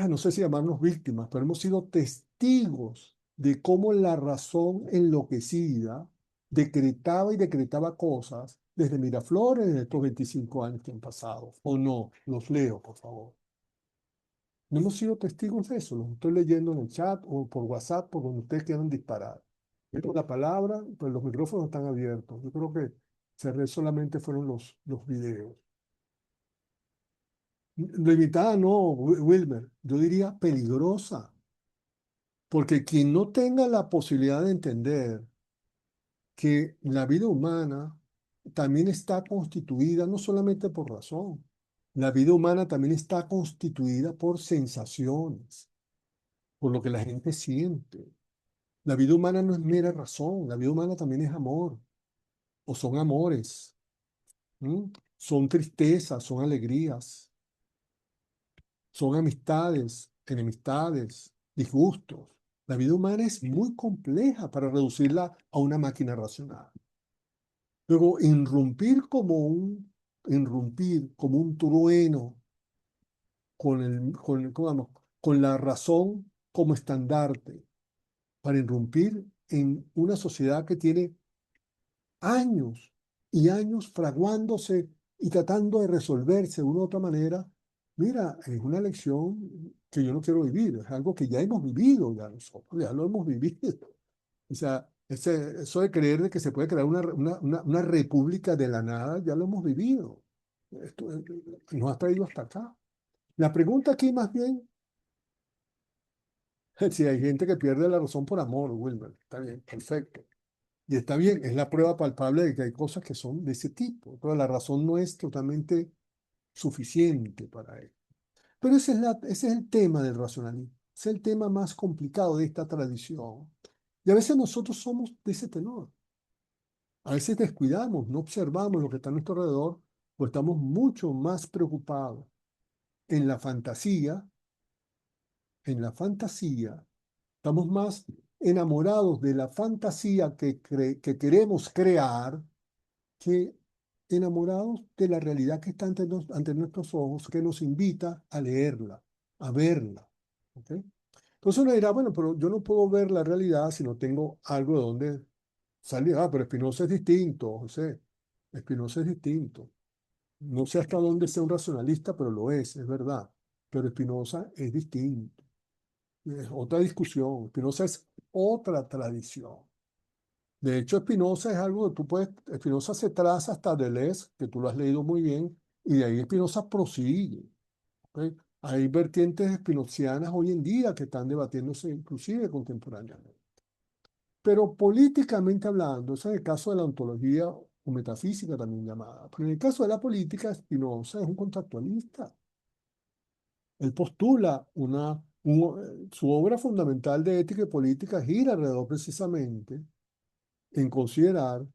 no sé si llamarnos víctimas, pero hemos sido testigos de cómo la razón enloquecida decretaba y decretaba cosas desde Miraflores en estos 25 años que han pasado. ¿O no? Los leo, por favor. No hemos sido testigos de eso. Los estoy leyendo en el chat o por WhatsApp, por donde ustedes quieran disparar. Por la palabra, pues los micrófonos están abiertos. Yo creo que cerré solamente fueron los videos. Limitada no, Wilmer. Yo diría peligrosa. Porque quien no tenga la posibilidad de entender que la vida humana también está constituida no solamente por razón, la vida humana también está constituida por sensaciones, por lo que la gente siente. La vida humana no es mera razón, la vida humana también es amor, o son amores, ¿m? Son tristezas, son alegrías, son amistades, enemistades, disgustos. La vida humana es muy compleja para reducirla a una máquina racional. Luego, irrumpir como un trueno con la razón como estandarte, para irrumpir en una sociedad que tiene años y años fraguándose y tratando de resolverse de una u otra manera, mira, es una lección que yo no quiero vivir, es algo que ya hemos vivido, ya nosotros, ya lo hemos vivido. O sea, eso de creer de que se puede crear una república de la nada, ya lo hemos vivido. Esto nos ha traído hasta acá. La pregunta aquí más bien es si hay gente que pierde la razón por amor, Wilmer. Está bien, perfecto. Y está bien, es la prueba palpable de que hay cosas que son de ese tipo, pero la razón no es totalmente suficiente para él. Pero ese es el tema del racionalismo, es el tema más complicado de esta tradición. Y a veces nosotros somos de ese tenor. A veces descuidamos, no observamos lo que está a nuestro alrededor, pues estamos mucho más preocupados en la fantasía, en la fantasía, estamos más enamorados de la fantasía que queremos crear que enamorados de la realidad que está ante nuestros ojos, que nos invita a leerla, a verla. ¿Ok? Entonces uno dirá, bueno, pero yo no puedo ver la realidad si no tengo algo de donde salir. Ah, pero Spinoza es distinto, José. Spinoza es distinto. No sé hasta dónde sea un racionalista, pero lo es verdad. Pero Spinoza es distinto. Es otra discusión. Spinoza es otra tradición. De hecho, Spinoza es algo que tú puedes, Spinoza se traza hasta Deleuze, que tú lo has leído muy bien, y de ahí Spinoza prosigue. ¿Ok? Hay vertientes spinozianas hoy en día que están debatiéndose inclusive contemporáneamente. Pero políticamente hablando, ese es el caso de la ontología o metafísica también llamada. Pero en el caso de la política, Spinoza es un contractualista. Él postula su obra fundamental de ética y política gira alrededor precisamente en considerar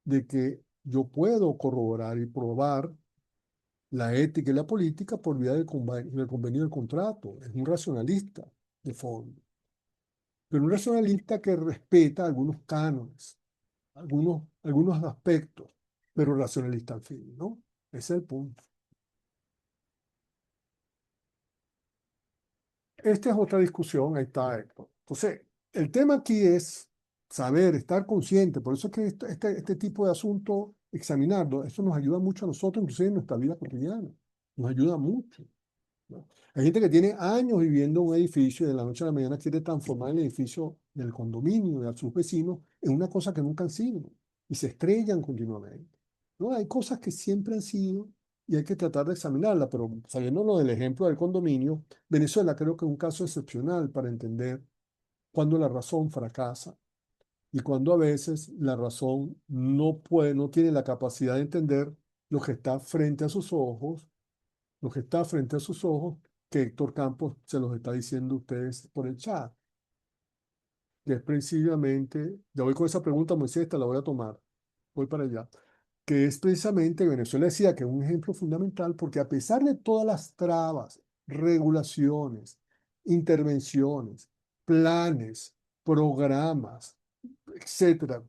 de que yo puedo corroborar y probar la ética y la política por vía del convenio del contrato. Es un racionalista de fondo, pero un racionalista que respeta algunos cánones, algunos aspectos, pero racionalista al fin, ¿no? Ese es el punto. Esta es otra discusión, ahí está Héctor. Entonces, el tema aquí es saber, estar consciente, por eso es que este tipo de asunto, examinarlo, eso nos ayuda mucho a nosotros, inclusive en nuestra vida cotidiana, nos ayuda mucho, ¿no? Hay gente que tiene años viviendo en un edificio y de la noche a la mañana quiere transformar el edificio del condominio, de sus vecinos, en una cosa que nunca han sido y se estrellan continuamente, ¿no? Hay cosas que siempre han sido y hay que tratar de examinarla, pero saliéndonos del ejemplo del condominio, Venezuela creo que es un caso excepcional para entender cuando la razón fracasa y cuando a veces la razón no puede, no tiene la capacidad de entender lo que está frente a sus ojos, lo que está frente a sus ojos, que Héctor Campos se los está diciendo a ustedes por el chat, que es precisamente, ya voy con esa pregunta, Moisés, te la voy a tomar, voy para allá, que es precisamente, Venezuela decía que es un ejemplo fundamental porque a pesar de todas las trabas, regulaciones, intervenciones, planes, programas, etcétera,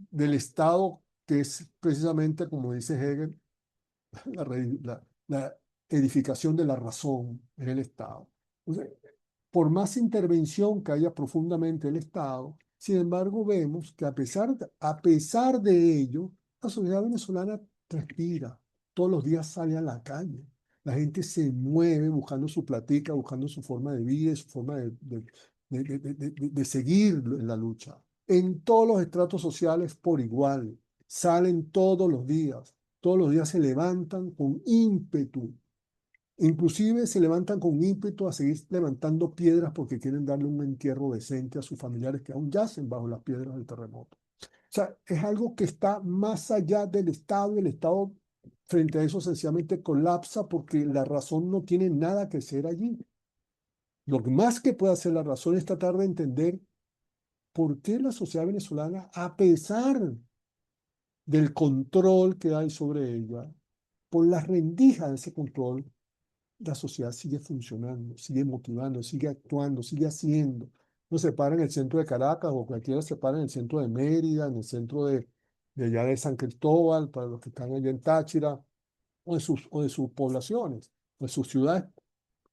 del Estado, que es precisamente, como dice Hegel, la edificación de la razón en el Estado. Entonces, por más intervención que haya profundamente el Estado, sin embargo, vemos que a pesar de ello, la sociedad venezolana respira, todos los días sale a la calle, la gente se mueve buscando su platica, buscando su forma de vida, su forma de seguir en la lucha. En todos los estratos sociales por igual, salen todos los días se levantan con ímpetu. Inclusive se levantan con ímpetu a seguir levantando piedras porque quieren darle un entierro decente a sus familiares que aún yacen bajo las piedras del terremoto. O sea, es algo que está más allá del Estado y el Estado frente a eso sencillamente colapsa porque la razón no tiene nada que hacer allí. Lo más que puede hacer la razón es tratar de entender por qué la sociedad venezolana, a pesar del control que hay sobre ella, por las rendijas de ese control, la sociedad sigue funcionando, sigue motivando, sigue actuando, sigue haciendo. No se para en el centro de Caracas o cualquiera se para en el centro de Mérida, en el centro de allá de San Cristóbal, para los que están allá en Táchira, o de sus poblaciones, o de sus ciudades,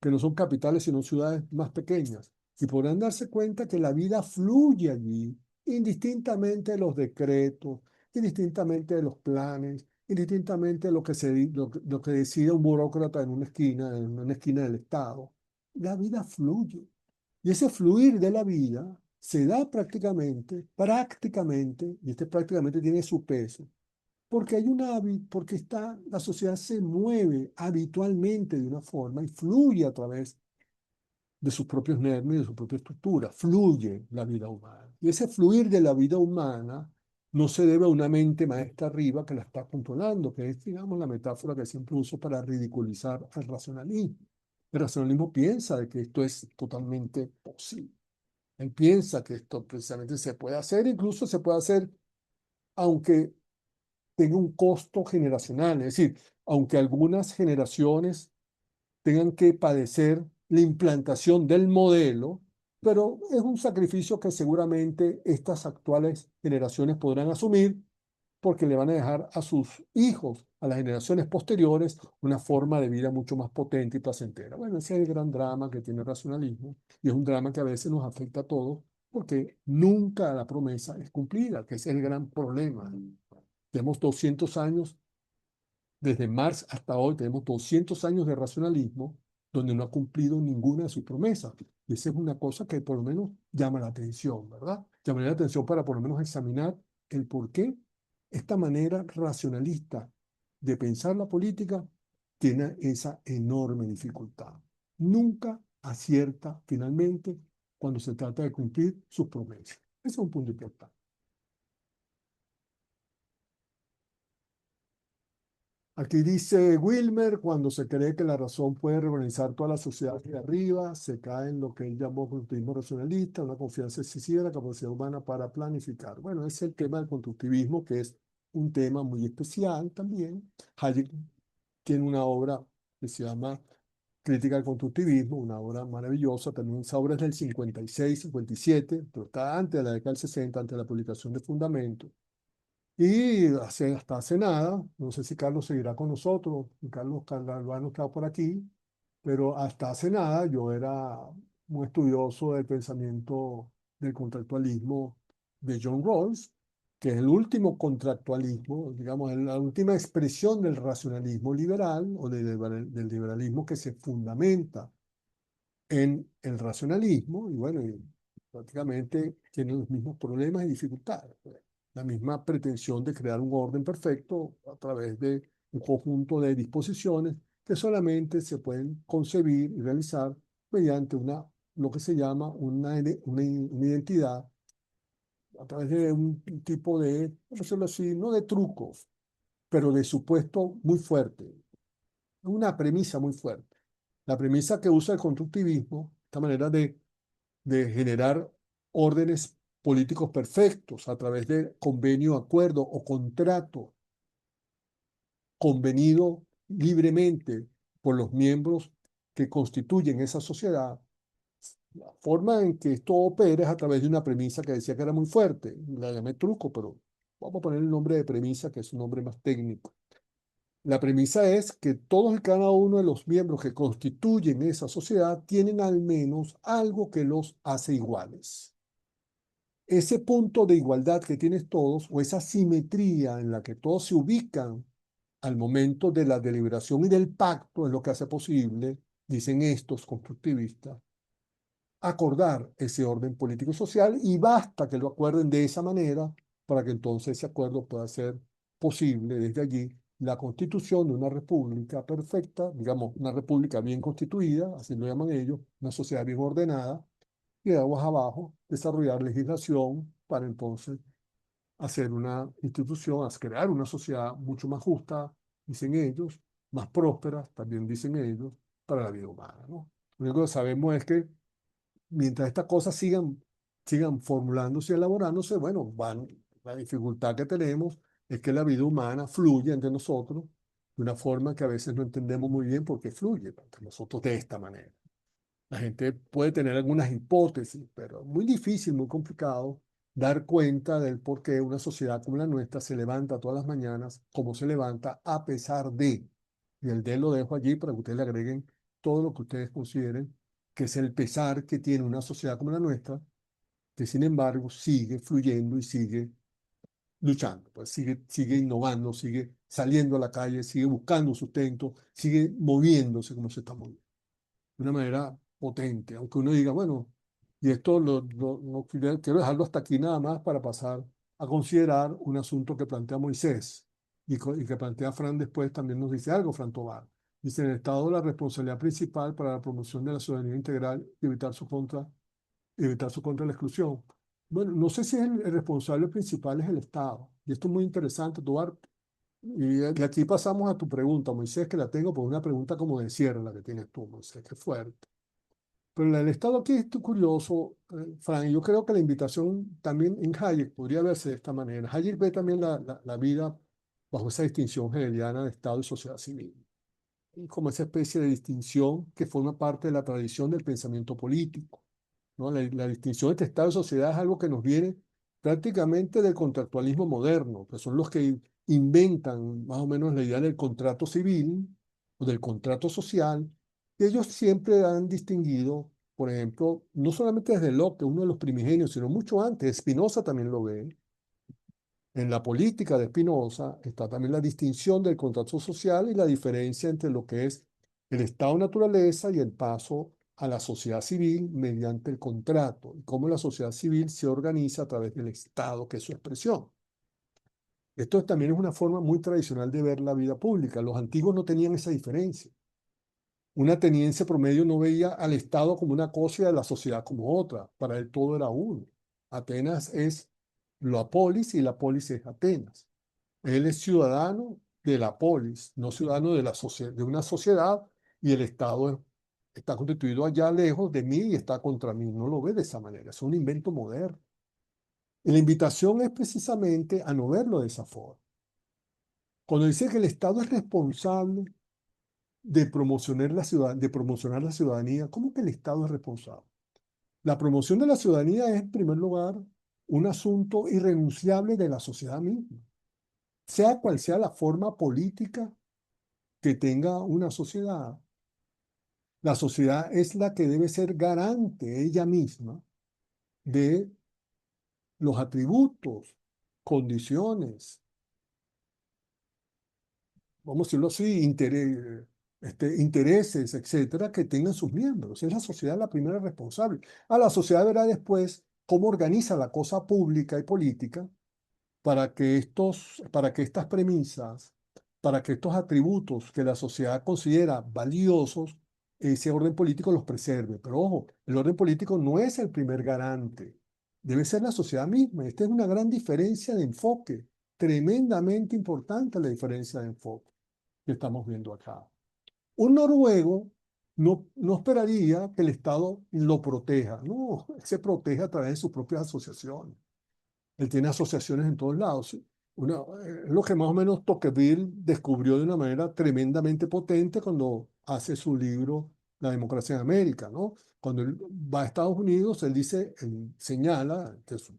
que no son capitales, sino ciudades más pequeñas. Y podrán darse cuenta que la vida fluye allí, indistintamente de los decretos, indistintamente de los planes, indistintamente de lo que decida un burócrata en una esquina del Estado. La vida fluye. Y ese fluir de la vida se da prácticamente, y este prácticamente tiene su peso, porque hay una, porque está, la sociedad se mueve habitualmente de una forma y fluye a través de sus propios nervios y de su propia estructura, fluye la vida humana. Y ese fluir de la vida humana no se debe a una mente maestra arriba que la está controlando, que es, digamos, la metáfora que siempre uso para ridiculizar al racionalismo. El racionalismo piensa de que esto es totalmente posible. Él piensa que esto precisamente se puede hacer, incluso se puede hacer aunque tenga un costo generacional, es decir, aunque algunas generaciones tengan que padecer la implantación del modelo, pero es un sacrificio que seguramente estas actuales generaciones podrán asumir porque le van a dejar a sus hijos, a las generaciones posteriores, una forma de vida mucho más potente y placentera. Bueno, ese es el gran drama que tiene el racionalismo y es un drama que a veces nos afecta a todos porque nunca la promesa es cumplida, que es el gran problema. Tenemos 200 años desde Marx hasta hoy tenemos 200 años de racionalismo donde no ha cumplido ninguna de sus promesas. Y esa es una cosa que por lo menos llama la atención, ¿verdad? Llama la atención para por lo menos examinar el por qué esta manera racionalista de pensar la política tiene esa enorme dificultad. Nunca acierta finalmente cuando se trata de cumplir sus promesas. Ese es un punto importante. Aquí dice Wilmer, cuando se cree que la razón puede reorganizar toda la sociedad de arriba, se cae en lo que él llamó constructivismo racionalista, una confianza excesiva en la capacidad humana para planificar. Bueno, ese es el tema del constructivismo, que es un tema muy especial también. Hayek tiene una obra que se llama Crítica al constructivismo, una obra maravillosa, también esa obra es del 56, 57, pero está antes de la década del 60, antes de la publicación de Fundamentos. Y hasta hace nada, no sé si Carlos seguirá con nosotros, Carlos Calvano está por aquí, pero hasta hace nada yo era un estudioso del pensamiento del contractualismo de John Rawls, que es el último contractualismo, digamos, es la última expresión del racionalismo liberal o del liberalismo que se fundamenta en el racionalismo y bueno, y prácticamente tienen los mismos problemas y dificultades. Pues. La misma pretensión de crear un orden perfecto a través de un conjunto de disposiciones que solamente se pueden concebir y realizar mediante lo que se llama una identidad a través de un tipo de, por decirlo así, no de trucos, pero de supuesto muy fuerte, una premisa muy fuerte. La premisa que usa el constructivismo, esta manera de generar órdenes políticos perfectos a través de convenio, acuerdo o contrato convenido libremente por los miembros que constituyen esa sociedad. La forma en que esto opera es a través de una premisa que decía que era muy fuerte. La llamé truco, pero vamos a poner el nombre de premisa, que es un nombre más técnico. La premisa es que todos y cada uno de los miembros que constituyen esa sociedad tienen al menos algo que los hace iguales. Ese punto de igualdad que tienes todos, o esa simetría en la que todos se ubican al momento de la deliberación y del pacto, es lo que hace posible, dicen estos constructivistas, acordar ese orden político y social y basta que lo acuerden de esa manera para que entonces ese acuerdo pueda ser posible desde allí la constitución de una república perfecta, digamos, una república bien constituida, así lo llaman ellos, una sociedad bien ordenada, y de aguas abajo desarrollar legislación para entonces hacer una institución, crear una sociedad mucho más justa, dicen ellos, más próspera, también dicen ellos, para la vida humana, ¿no? Lo único que sabemos es que mientras estas cosas sigan formulándose y elaborándose, bueno, la dificultad que tenemos es que la vida humana fluye entre nosotros de una forma que a veces no entendemos muy bien por qué fluye entre nosotros de esta manera. La gente puede tener algunas hipótesis, pero es muy difícil, muy complicado dar cuenta del por qué una sociedad como la nuestra se levanta todas las mañanas, como se levanta a pesar de. Y el de lo dejo allí para que ustedes le agreguen todo lo que ustedes consideren que es el pesar que tiene una sociedad como la nuestra, que sin embargo sigue fluyendo y sigue luchando, pues sigue innovando, sigue saliendo a la calle, sigue buscando sustento, sigue moviéndose como se está moviendo, de una manera potente, aunque uno diga, bueno, y esto no quiero dejarlo hasta aquí nada más para pasar a considerar un asunto que plantea Moisés y que plantea Fran después, también nos dice algo, Fran Tobar. Dice, en el Estado la responsabilidad principal para la promoción de la ciudadanía integral y evitar su contra la exclusión. Bueno, no sé si el responsable principal es el Estado. Y esto es muy interesante, Tobar. Y de aquí pasamos a tu pregunta, Moisés, que la tengo por una pregunta como de cierre, la que tienes tú, Moisés, qué fuerte. Pero el Estado aquí es curioso, Frank. Yo creo que la invitación también en Hayek podría verse de esta manera. Hayek ve también la vida bajo esa distinción hegeliana de Estado y sociedad civil, y como esa especie de distinción que forma parte de la tradición del pensamiento político, ¿no? La distinción entre Estado y sociedad es algo que nos viene prácticamente del contractualismo moderno, que son los que inventan más o menos la idea del contrato civil o del contrato social, y ellos siempre han distinguido, por ejemplo, no solamente desde Locke, uno de los primigenios, sino mucho antes, Spinoza también lo ve. En la política de Spinoza está también la distinción del contrato social y la diferencia entre lo que es el estado de naturaleza y el paso a la sociedad civil mediante el contrato, y cómo la sociedad civil se organiza a través del Estado, que es su expresión. Esto también es una forma muy tradicional de ver la vida pública. Los antiguos no tenían esa diferencia. Un ateniense promedio no veía al Estado como una cosa y a la sociedad como otra. Para él todo era uno. Atenas es la polis y la polis es Atenas. Él es ciudadano de la polis, no ciudadano de, de una sociedad, y el Estado está constituido allá lejos de mí y está contra mí. No lo ve de esa manera, es un invento moderno. Y la invitación es precisamente a no verlo de esa forma. Cuando dice que el Estado es responsable de promocionar la ciudadanía, ¿cómo que el Estado es responsable? La promoción de la ciudadanía es, en primer lugar, un asunto irrenunciable de la sociedad misma, sea cual sea la forma política que tenga una sociedad. La sociedad es la que debe ser garante ella misma de los atributos, condiciones, vamos a decirlo así, intereses, etcétera, que tengan sus miembros. Es la sociedad la primera responsable. A la sociedad verá después cómo organiza la cosa pública y política para que estas premisas, para que estos atributos que la sociedad considera valiosos, ese orden político los preserve. Pero ojo, el orden político no es el primer garante, debe ser la sociedad misma. Esta es una gran diferencia de enfoque, tremendamente importante la diferencia de enfoque que estamos viendo acá. Un noruego no esperaría que el Estado lo proteja, no, él se protege a través de sus propias asociaciones. Él tiene asociaciones en todos lados. ¿Sí? Es lo que más o menos Tocqueville descubrió de una manera tremendamente potente cuando hace su libro La democracia en América, ¿no? Cuando él va a Estados Unidos, él dice, él señala, que son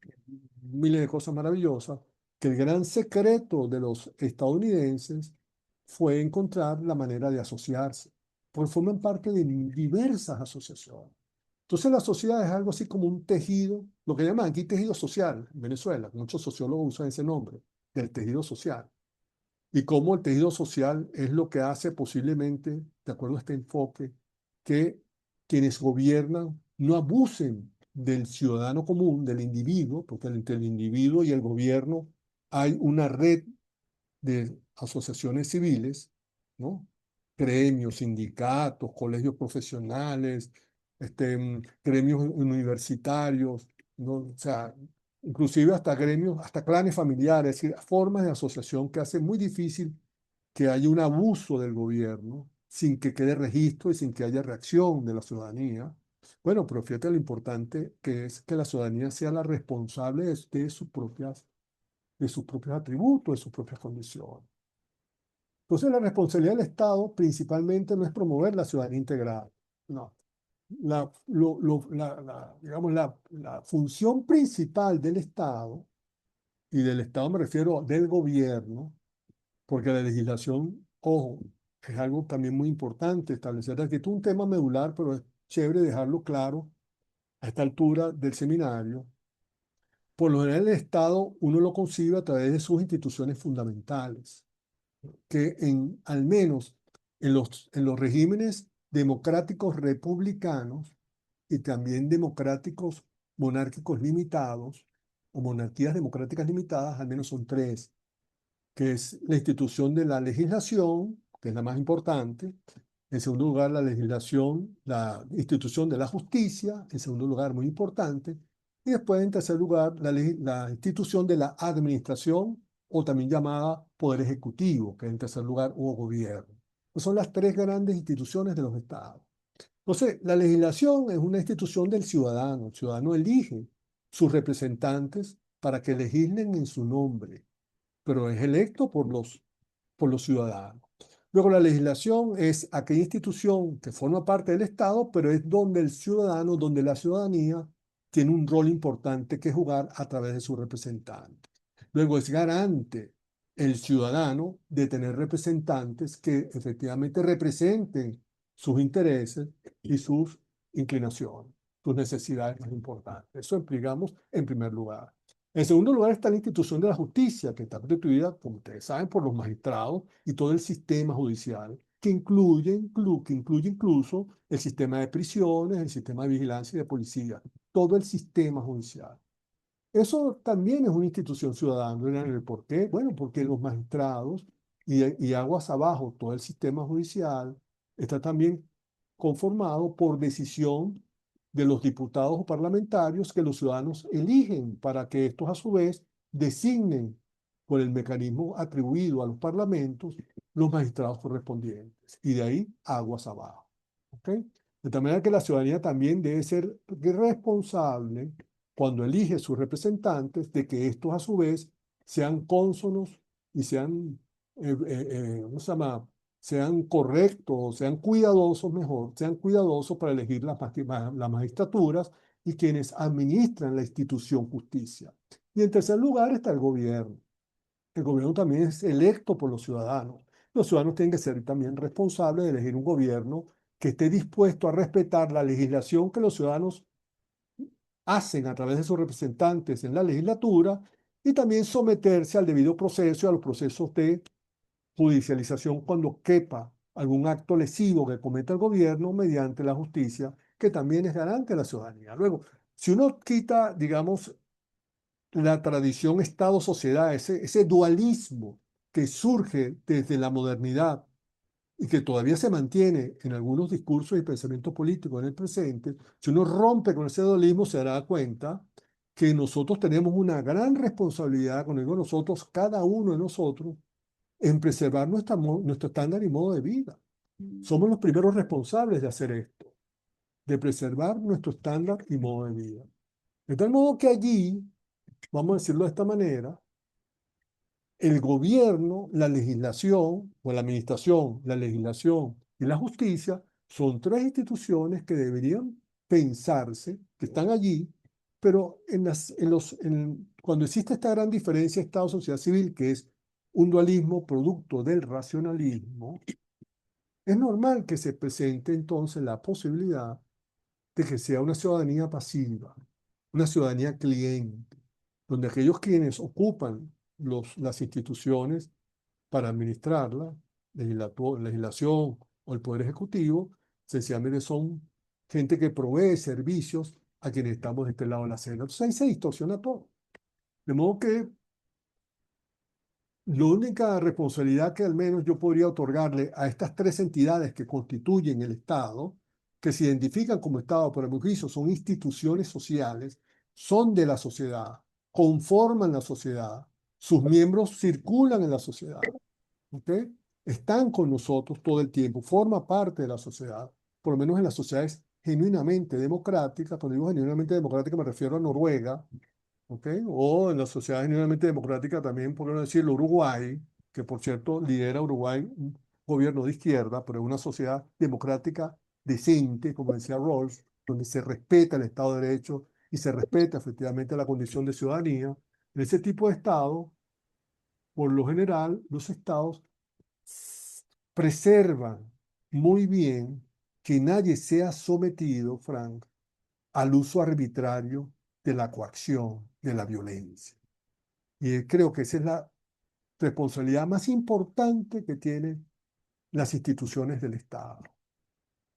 miles de cosas maravillosas, que el gran secreto de los estadounidenses fue encontrar la manera de asociarse, porque forman parte de diversas asociaciones. Entonces la sociedad es algo así como un tejido, lo que llaman aquí tejido social en Venezuela, muchos sociólogos usan ese nombre, del tejido social. Y cómo el tejido social es lo que hace posiblemente, de acuerdo a este enfoque, que quienes gobiernan no abusen del ciudadano común, del individuo, porque entre el individuo y el gobierno hay una red de asociaciones civiles, ¿no? Gremios, sindicatos, colegios profesionales, gremios universitarios, ¿no? O sea, inclusive hasta gremios, hasta clanes familiares, es decir, formas de asociación que hacen muy difícil que haya un abuso del gobierno sin que quede registro y sin que haya reacción de la ciudadanía. Bueno, pero fíjate lo importante que es que la ciudadanía sea la responsable de sus propios atributos, de sus propias condiciones. Entonces, la responsabilidad del Estado principalmente no es promover la ciudadanía integral, no. Digamos, la función principal del Estado, y del Estado me refiero del gobierno, porque la legislación, ojo, es algo también muy importante establecer. Aquí es un tema medular, pero es chévere dejarlo claro a esta altura del seminario. Por lo general, el Estado uno lo concibe a través de sus instituciones fundamentales, que al menos en los regímenes democráticos republicanos y también democráticos monárquicos limitados o monarquías democráticas limitadas, al menos son tres, que es la institución de la legislación, que es la más importante. En segundo lugar, la legislación, la institución de la justicia, en segundo lugar, muy importante. Y después, en tercer lugar, la institución de la administración, o también llamada poder ejecutivo, que en tercer lugar, o gobierno. Son las tres grandes instituciones de los estados. Entonces, la legislación es una institución del ciudadano. El ciudadano elige sus representantes para que legislen en su nombre, pero es electo por los ciudadanos. Luego, la legislación es aquella institución que forma parte del Estado, pero es donde el ciudadano, donde la ciudadanía tiene un rol importante que jugar a través de su representante. Luego, es garante el ciudadano de tener representantes que efectivamente representen sus intereses y sus inclinaciones, sus necesidades más importantes. Eso implicamos en primer lugar. En segundo lugar está la institución de la justicia, que está constituida, como ustedes saben, por los magistrados y todo el sistema judicial, que incluye incluso el sistema de prisiones, el sistema de vigilancia y de policía, todo el sistema judicial. Eso también es una institución ciudadana. ¿Por qué? Bueno, porque los magistrados y aguas abajo, todo el sistema judicial está también conformado por decisión de los diputados o parlamentarios que los ciudadanos eligen para que estos a su vez designen por el mecanismo atribuido a los parlamentos los magistrados correspondientes. Y de ahí aguas abajo. ¿Ok? De tal manera que la ciudadanía también debe ser responsable cuando elige sus representantes, de que estos a su vez sean cónsonos y ¿cómo se llama? Sean correctos, sean cuidadosos mejor, sean cuidadosos para elegir las magistraturas y quienes administran la institución justicia. Y en tercer lugar está el gobierno. El gobierno también es electo por los ciudadanos. Los ciudadanos tienen que ser también responsables de elegir un gobierno que esté dispuesto a respetar la legislación que los ciudadanos hacen a través de sus representantes en la legislatura y también someterse al debido proceso y a los procesos de judicialización cuando quepa algún acto lesivo que cometa el gobierno mediante la justicia, que también es garante de la ciudadanía. Luego, si uno quita, digamos, la tradición Estado-sociedad, ese dualismo que surge desde la modernidad y que todavía se mantiene en algunos discursos y pensamientos políticos en el presente, si uno rompe con ese dualismo, se dará cuenta que nosotros tenemos una gran responsabilidad, cuando digo nosotros, cada uno de nosotros, en preservar nuestro estándar y modo de vida. Somos los primeros responsables de hacer esto, de preservar nuestro estándar y modo de vida. De tal modo que allí, vamos a decirlo de esta manera, el gobierno, la legislación, o la administración, la legislación y la justicia son tres instituciones que deberían pensarse, que están allí, pero cuando existe esta gran diferencia Estado-sociedad civil, que es un dualismo producto del racionalismo, es normal que se presente entonces la posibilidad de que sea una ciudadanía pasiva, una ciudadanía cliente, donde aquellos quienes ocupan las instituciones para administrarla, legislación o el Poder Ejecutivo, sencillamente son gente que provee servicios a quienes estamos de este lado de la acera. Entonces ahí se distorsiona todo. De modo que la única responsabilidad que al menos yo podría otorgarle a estas tres entidades que constituyen el Estado, que se identifican como Estado, pero a mi juicio son instituciones sociales, son de la sociedad, conforman la sociedad, sus miembros circulan en la sociedad, ¿ok? Están con nosotros todo el tiempo, forma parte de la sociedad, por lo menos en las sociedades genuinamente democráticas. Cuando digo genuinamente democrática me refiero a Noruega, ¿ok? O en la sociedad genuinamente democrática también, por no decirlo, Uruguay, que por cierto lidera Uruguay un gobierno de izquierda, pero es una sociedad democrática decente, como decía Rawls, donde se respeta el Estado de Derecho y se respeta efectivamente la condición de ciudadanía. En ese tipo de Estado, por lo general, los Estados preservan muy bien que nadie sea sometido, Frank, al uso arbitrario de la coacción de la violencia. Y creo que esa es la responsabilidad más importante que tienen las instituciones del Estado.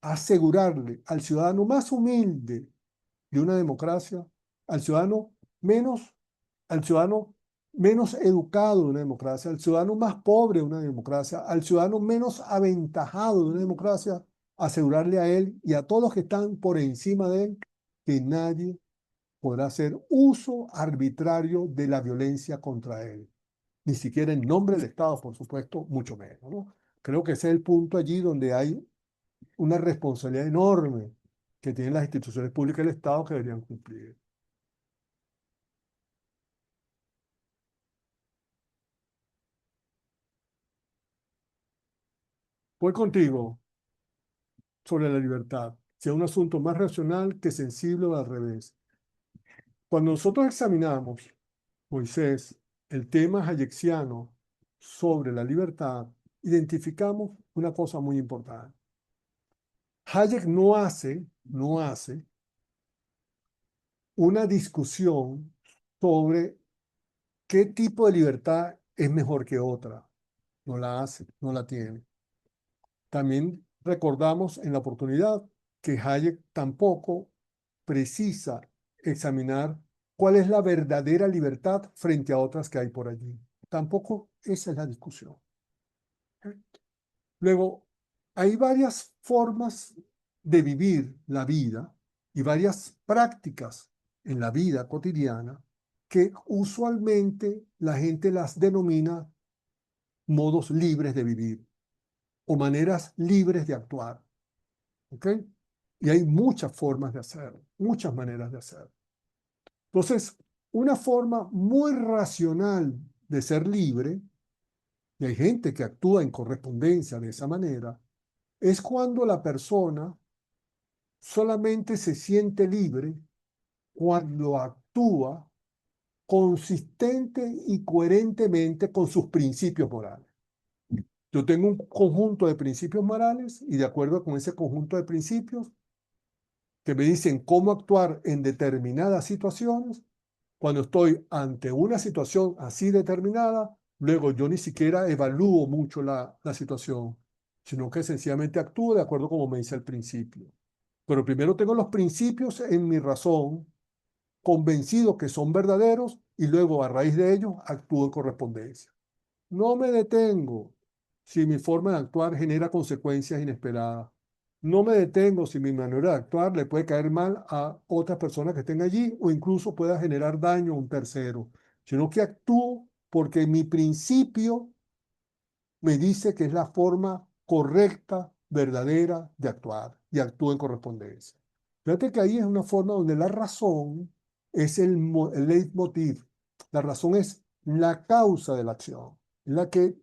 Asegurarle al ciudadano más humilde de una democracia, al ciudadano menos, al ciudadano menos educado de una democracia, al ciudadano más pobre de una democracia, al ciudadano menos aventajado de una democracia, asegurarle a él y a todos los que están por encima de él que nadie podrá hacer uso arbitrario de la violencia contra él. Ni siquiera en nombre del Estado, por supuesto, mucho menos, ¿no? Creo que ese es el punto allí donde hay una responsabilidad enorme que tienen las instituciones públicas del Estado que deberían cumplir. Voy contigo sobre la libertad, sea un asunto más racional que sensible o al revés. Cuando nosotros examinamos, Moisés, el tema hayeksiano sobre la libertad, identificamos una cosa muy importante. Hayek no hace una discusión sobre qué tipo de libertad es mejor que otra. No la hace, no la tiene. También recordamos en la oportunidad que Hayek tampoco precisa examinar cuál es la verdadera libertad frente a otras que hay por allí. Tampoco esa es la discusión. Luego, hay varias formas de vivir la vida y varias prácticas en la vida cotidiana que usualmente la gente las denomina modos libres de vivir o maneras libres de actuar. ¿Ok? Y hay muchas formas de hacerlo, muchas maneras de hacerlo. Entonces, una forma muy racional de ser libre, y hay gente que actúa en correspondencia de esa manera, es cuando la persona solamente se siente libre cuando actúa consistente y coherentemente con sus principios morales. Yo tengo un conjunto de principios morales y de acuerdo con ese conjunto de principios que me dicen cómo actuar en determinadas situaciones, cuando estoy ante una situación así determinada, luego yo ni siquiera evalúo mucho la situación, sino que sencillamente actúo de acuerdo como me dice el principio. Pero primero tengo los principios en mi razón, convencido que son verdaderos, y luego a raíz de ellos actúo en correspondencia. No me detengo si mi forma de actuar genera consecuencias inesperadas. No me detengo si mi manera de actuar le puede caer mal a otras personas que estén allí o incluso pueda generar daño a un tercero, sino que actúo porque mi principio me dice que es la forma correcta, verdadera de actuar y actúo en correspondencia. Fíjate que ahí es una forma donde la razón es el leitmotiv. La razón es la causa de la acción, la que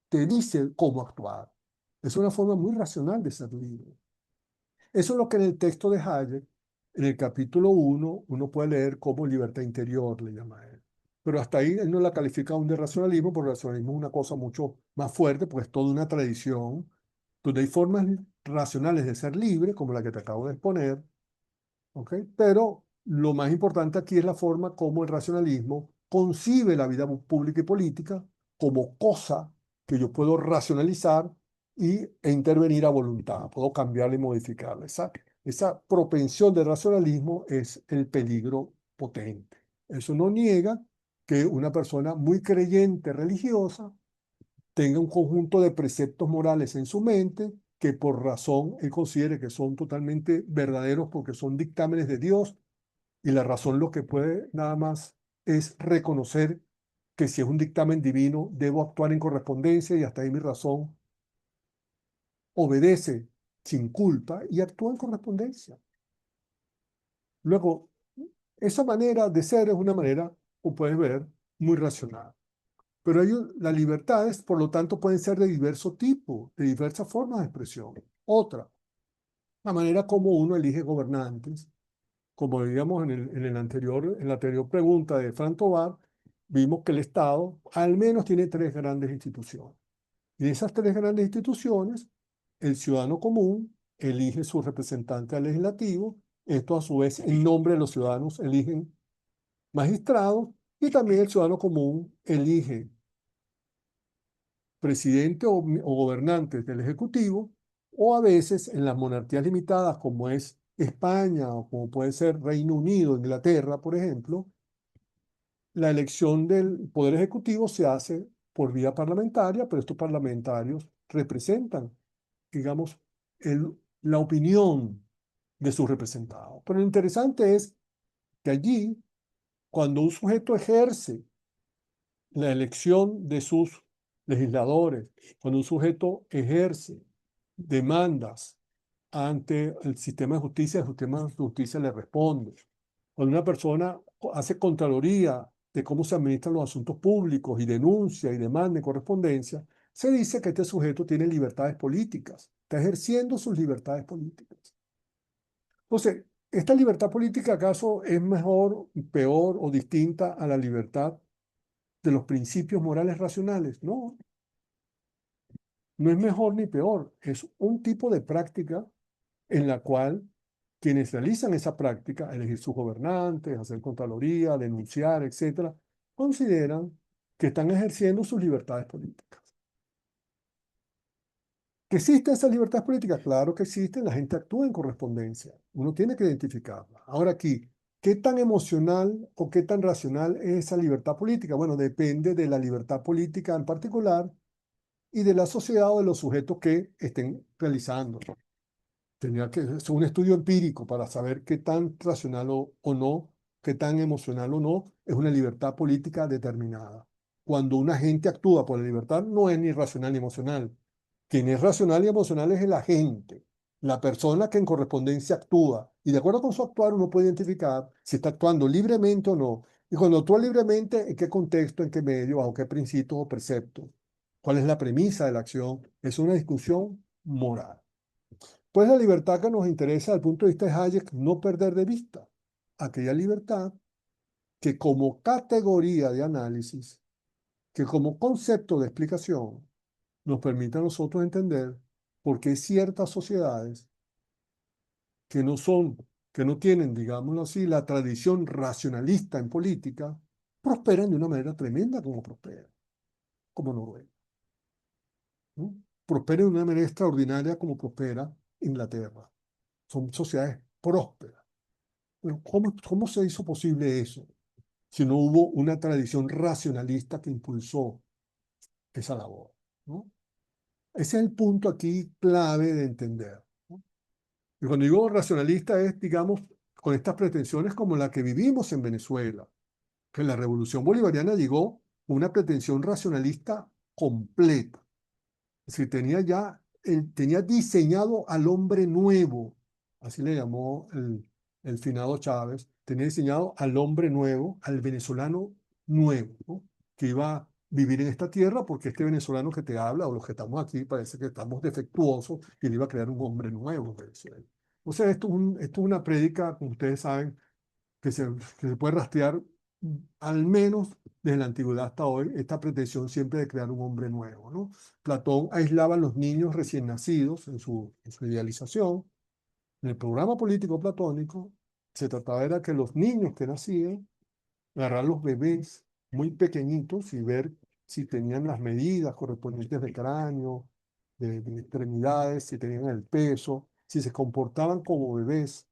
te dice cómo actuar. Es una forma muy racional de ser libre. Eso es lo que en el texto de Hayek, en el capítulo 1, uno puede leer como libertad interior, le llama él. Pero hasta ahí él no la califica aún de racionalismo, porque el racionalismo es una cosa mucho más fuerte, porque es toda una tradición, donde hay formas racionales de ser libre, como la que te acabo de exponer, ¿ok? Pero lo más importante aquí es la forma como el racionalismo concibe la vida pública y política como cosa que yo puedo racionalizar e intervenir a voluntad. Puedo cambiarla y modificarla. Esa propensión del racionalismo es el peligro potente. Eso no niega que una persona muy creyente religiosa tenga un conjunto de preceptos morales en su mente que por razón él considere que son totalmente verdaderos porque son dictámenes de Dios, y la razón lo que puede nada más es reconocer que si es un dictamen divino debo actuar en correspondencia y hasta ahí mi razón obedece sin culpa y actúa en correspondencia. Luego, esa manera de ser es una manera, como puedes ver, muy racional. Pero las libertades, por lo tanto, pueden ser de diverso tipo, de diversas formas de expresión. Otra, la manera como uno elige gobernantes, como veíamos en la anterior pregunta de Frank Tovar, vimos que el Estado al menos tiene tres grandes instituciones. Y de esas tres grandes instituciones, el ciudadano común elige su representante al legislativo. Esto a su vez, en nombre de los ciudadanos, eligen magistrados, y también el ciudadano común elige presidente o gobernantes del Ejecutivo, o a veces en las monarquías limitadas, como es España o como puede ser Reino Unido, Inglaterra, por ejemplo, la elección del Poder Ejecutivo se hace por vía parlamentaria, pero estos parlamentarios representan, digamos, la opinión de sus representados. Pero lo interesante es que allí, cuando un sujeto ejerce la elección de sus legisladores, cuando un sujeto ejerce demandas ante el sistema de justicia, el sistema de justicia le responde. Cuando una persona hace contraloría de cómo se administran los asuntos públicos y denuncia y demanda en correspondencia, se dice que este sujeto tiene libertades políticas, está ejerciendo sus libertades políticas. Entonces, ¿esta libertad política acaso es mejor, peor o distinta a la libertad de los principios morales racionales? No, no es mejor ni peor, es un tipo de práctica en la cual quienes realizan esa práctica, elegir sus gobernantes, hacer contraloría, denunciar, etcétera, consideran que están ejerciendo sus libertades políticas. ¿Que existen esas libertades políticas? Claro que existen, la gente actúa en correspondencia, uno tiene que identificarla. Ahora aquí, ¿qué tan emocional o qué tan racional es esa libertad política? Bueno, depende de la libertad política en particular y de la sociedad o de los sujetos que estén realizando. Tenía que hacer un estudio empírico para saber qué tan racional o no, qué tan emocional o no es una libertad política determinada. Cuando una gente actúa por la libertad, no es ni racional ni emocional. Quien es racional y emocional es el agente, la persona que en correspondencia actúa. Y de acuerdo con su actuar, uno puede identificar si está actuando libremente o no. Y cuando actúa libremente, ¿en qué contexto, en qué medio, bajo qué principios o preceptos? ¿Cuál es la premisa de la acción? Es una discusión moral. Pues la libertad que nos interesa desde el punto de vista de Hayek, no perder de vista aquella libertad que como categoría de análisis, que como concepto de explicación, nos permite a nosotros entender por qué ciertas sociedades que no son, que no tienen, digámoslo así, la tradición racionalista en política, prosperan de una manera tremenda como prosperan, como Noruega, ¿no? Prosperan de una manera extraordinaria como prospera Inglaterra. Son sociedades prósperas. Pero ¿cómo se hizo posible eso si no hubo una tradición racionalista que impulsó esa labor? ¿No? Ese es el punto aquí clave de entender, ¿no? Y cuando digo racionalista es, digamos, con estas pretensiones como la que vivimos en Venezuela, que la revolución bolivariana llegó con una pretensión racionalista completa. Es decir, tenía diseñado al hombre nuevo, así le llamó el finado Chávez, tenía diseñado al hombre nuevo, al venezolano nuevo, ¿no? Que iba a vivir en esta tierra porque este venezolano que te habla, o los que estamos aquí, parece que estamos defectuosos, y él iba a crear un hombre nuevo en Venezuela. O sea, esto es una prédica, como ustedes saben, que se puede rastrear al menos desde la antigüedad hasta hoy, esta pretensión siempre de crear un hombre nuevo, ¿no? Platón aislaba a los niños recién nacidos en su idealización. En el programa político platónico se trataba de que los niños que nacían, agarrar los bebés muy pequeñitos y ver si tenían las medidas correspondientes de cráneo, de extremidades, si tenían el peso, si se comportaban como bebés,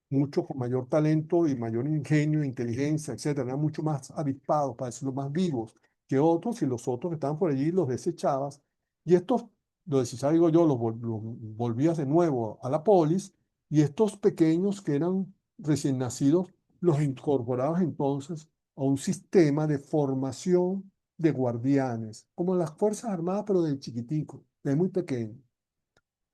muchos con mayor talento y mayor ingenio, inteligencia, etcétera, eran mucho más avispados, para decirlo, más vivos que otros, y los otros que estaban por allí los desechabas. Y estos, lo desechaba, digo yo, los volvías de nuevo a la polis, y estos pequeños que eran recién nacidos, los incorporabas entonces a un sistema de formación de guardianes, como las Fuerzas Armadas, pero de chiquitico, de muy pequeño,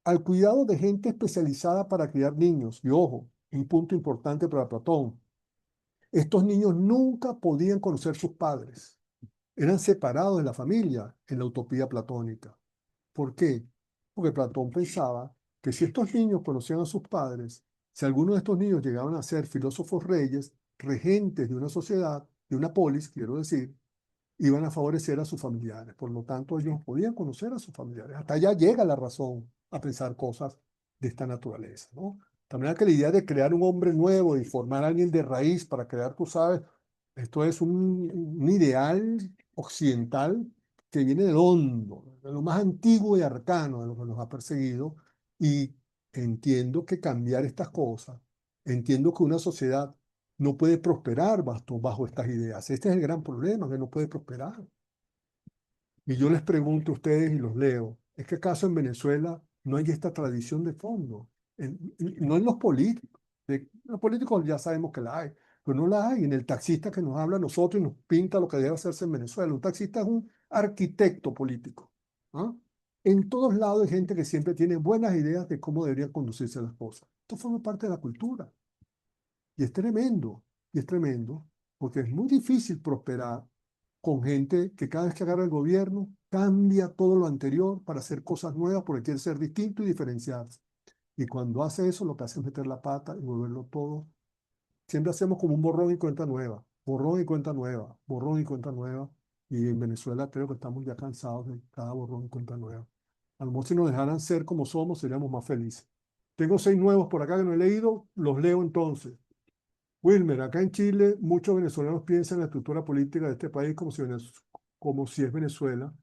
al cuidado de gente especializada para criar niños. Y ojo, un punto importante para Platón, estos niños nunca podían conocer sus padres, eran separados de la familia en la utopía platónica. ¿Por qué? Porque Platón pensaba que si estos niños conocían a sus padres, si algunos de estos niños llegaban a ser filósofos reyes, regentes de una sociedad, de una polis, quiero decir, iban a favorecer a sus familiares. Por lo tanto, ellos podían conocer a sus familiares. Hasta allá llega la razón a pensar cosas de esta naturaleza, ¿no? De manera que la idea de crear un hombre nuevo y formar a alguien de raíz para crear, tú sabes, esto es un ideal occidental que viene del hondo, de lo más antiguo y arcano de lo que nos ha perseguido. Y entiendo que cambiar estas cosas, entiendo que una sociedad no puede prosperar bajo estas ideas. Este es el gran problema, que no puede prosperar. Y yo les pregunto a ustedes y los leo, ¿es que acaso en Venezuela no hay esta tradición de fondo? No en los políticos. Los políticos ya sabemos que la hay, pero no la hay en el taxista que nos habla a nosotros y nos pinta lo que debe hacerse en Venezuela. Un taxista es un arquitecto político. ¿Ah? En todos lados hay gente que siempre tiene buenas ideas de cómo deberían conducirse las cosas. Esto forma parte de la cultura. Y es tremendo, porque es muy difícil prosperar con gente que cada vez que agarra el gobierno cambia todo lo anterior para hacer cosas nuevas porque quiere ser distinto y diferenciarse. Y cuando hace eso, lo que hace es meter la pata y volverlo todo. Siempre hacemos como un borrón y cuenta nueva, borrón y cuenta nueva, borrón y cuenta nueva. Y en Venezuela creo que estamos ya cansados de cada borrón y cuenta nueva. A lo mejor si nos dejaran ser como somos, seríamos más felices. Tengo 6 nuevos por acá que no he leído, los leo entonces. Wilmer, acá en Chile muchos venezolanos piensan en la estructura política de este país como si es Venezuela,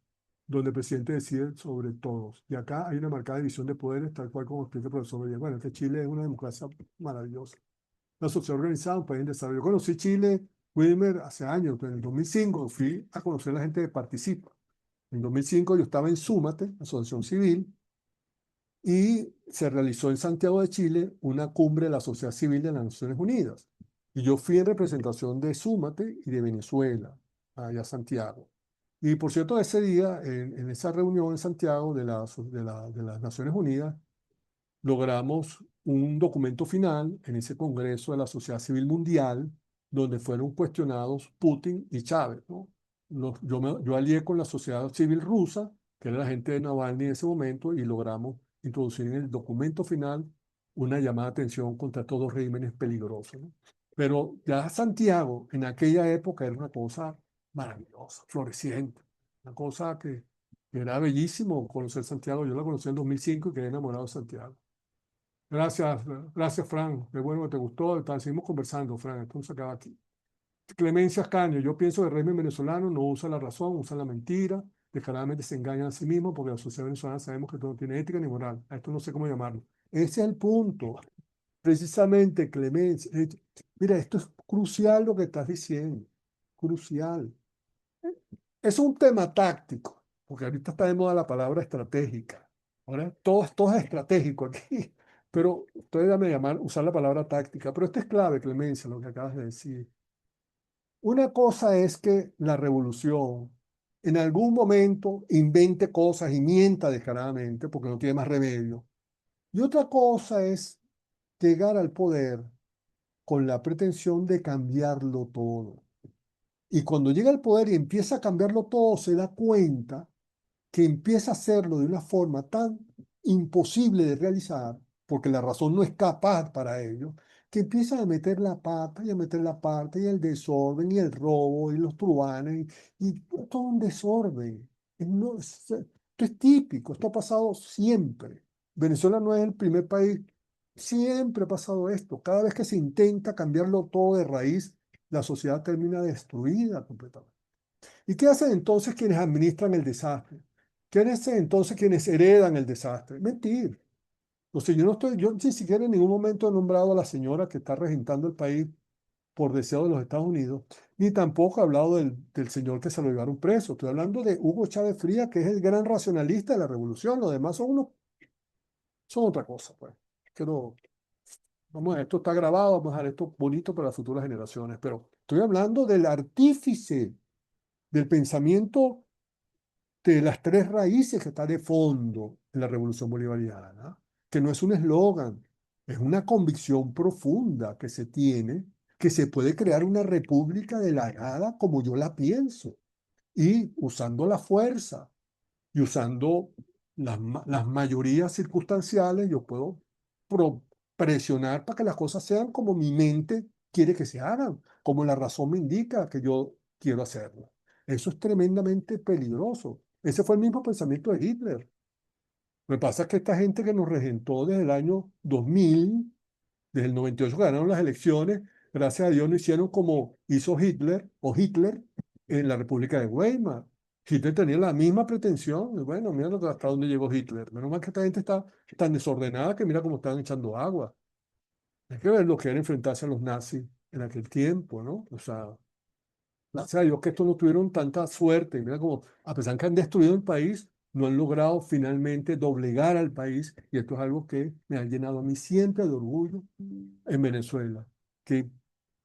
donde el presidente decide sobre todos. Y acá hay una marcada división de poderes, tal cual como explica el profesor Villegas. Bueno, que Chile es una democracia maravillosa. La sociedad organizada, un país en desarrollo. Yo conocí Chile, Wilmer, hace años, pero en el 2005 fui a conocer a la gente que participa. En 2005 yo estaba en Súmate, Asociación Civil, y se realizó en Santiago de Chile una cumbre de la sociedad civil de las Naciones Unidas. Y yo fui en representación de Súmate y de Venezuela, allá a Santiago. Y por cierto, ese día, en esa reunión en Santiago de las Naciones Unidas, logramos un documento final en ese Congreso de la Sociedad Civil Mundial, donde fueron cuestionados Putin y Chávez, ¿no? Yo alié con la sociedad civil rusa, que era la gente de Navalny en ese momento, y logramos introducir en el documento final una llamada de atención contra todos regímenes peligrosos, ¿no? Pero ya Santiago en aquella época era una cosa maravillosa, floreciente, una cosa que era bellísimo conocer Santiago. Yo la conocí en 2005 y quedé enamorado de Santiago. Gracias, gracias, Fran. Qué bueno que te gustó. Seguimos conversando, Fran. Entonces acaba aquí. Clemencia Ascaño. Yo pienso que el régimen venezolano no usa la razón, usa la mentira. Descaradamente se engañan a sí mismos porque la sociedad venezolana sabemos que esto no tiene ética ni moral. A esto no sé cómo llamarlo. Ese es el punto. Precisamente, Clemencia. Mira, esto es crucial lo que estás diciendo. Crucial. Es un tema táctico, porque ahorita está de moda la palabra estratégica. Ahora todo es estratégico aquí, pero ustedes dame llamar, usar la palabra táctica, pero esto es clave, Clemencia, lo que acabas de decir. Una cosa es que la revolución en algún momento invente cosas y mienta descaradamente porque no tiene más remedio. Y otra cosa es llegar al poder con la pretensión de cambiarlo todo. Y cuando llega al poder y empieza a cambiarlo todo, se da cuenta que empieza a hacerlo de una forma tan imposible de realizar, porque la razón no es capaz para ello, que empieza a meter la pata y a meter la parte y el desorden y el robo y los truanes y todo un desorden. Esto es típico, esto ha pasado siempre. Venezuela no es el primer país, siempre ha pasado esto. Cada vez que se intenta cambiarlo todo de raíz, la sociedad termina destruida completamente. ¿Y qué hacen entonces quienes administran el desastre? ¿Qué hacen entonces quienes heredan el desastre? Mentir. O sea, yo ni siquiera en ningún momento he nombrado a la señora que está regentando el país por deseo de los Estados Unidos, ni tampoco he hablado del señor que se lo llevaron preso. Estoy hablando de Hugo Chávez Frías, que es el gran racionalista de la revolución. Los demás son otra cosa, pues. Pero esto está grabado, vamos a dejar esto bonito para las futuras generaciones. Pero estoy hablando del artífice del pensamiento de las tres raíces que está de fondo en la revolución bolivariana, que no es un eslogan, es una convicción profunda que se tiene, que se puede crear una república de la nada como yo la pienso, y usando la fuerza y usando las mayorías circunstanciales, yo puedo presionar para que las cosas sean como mi mente quiere que se hagan, como la razón me indica que yo quiero hacerlo. Eso es tremendamente peligroso. Ese fue el mismo pensamiento de Hitler. Lo que pasa es que esta gente que nos regentó desde el año 2000 Desde el 98 ganaron las elecciones, gracias a Dios no hicieron como hizo Hitler en la República de Weimar. Hitler tenía la misma pretensión. Y bueno, mira hasta dónde llegó Hitler. Menos mal que esta gente está tan desordenada que mira cómo están echando agua. Hay que ver lo que era enfrentarse a los nazis en aquel tiempo, ¿no? O sea, gracias a Dios que estos no tuvieron tanta suerte. Mira como, a pesar que han destruido el país, no han logrado finalmente doblegar al país. Y esto es algo que me ha llenado a mí siempre de orgullo en Venezuela. Que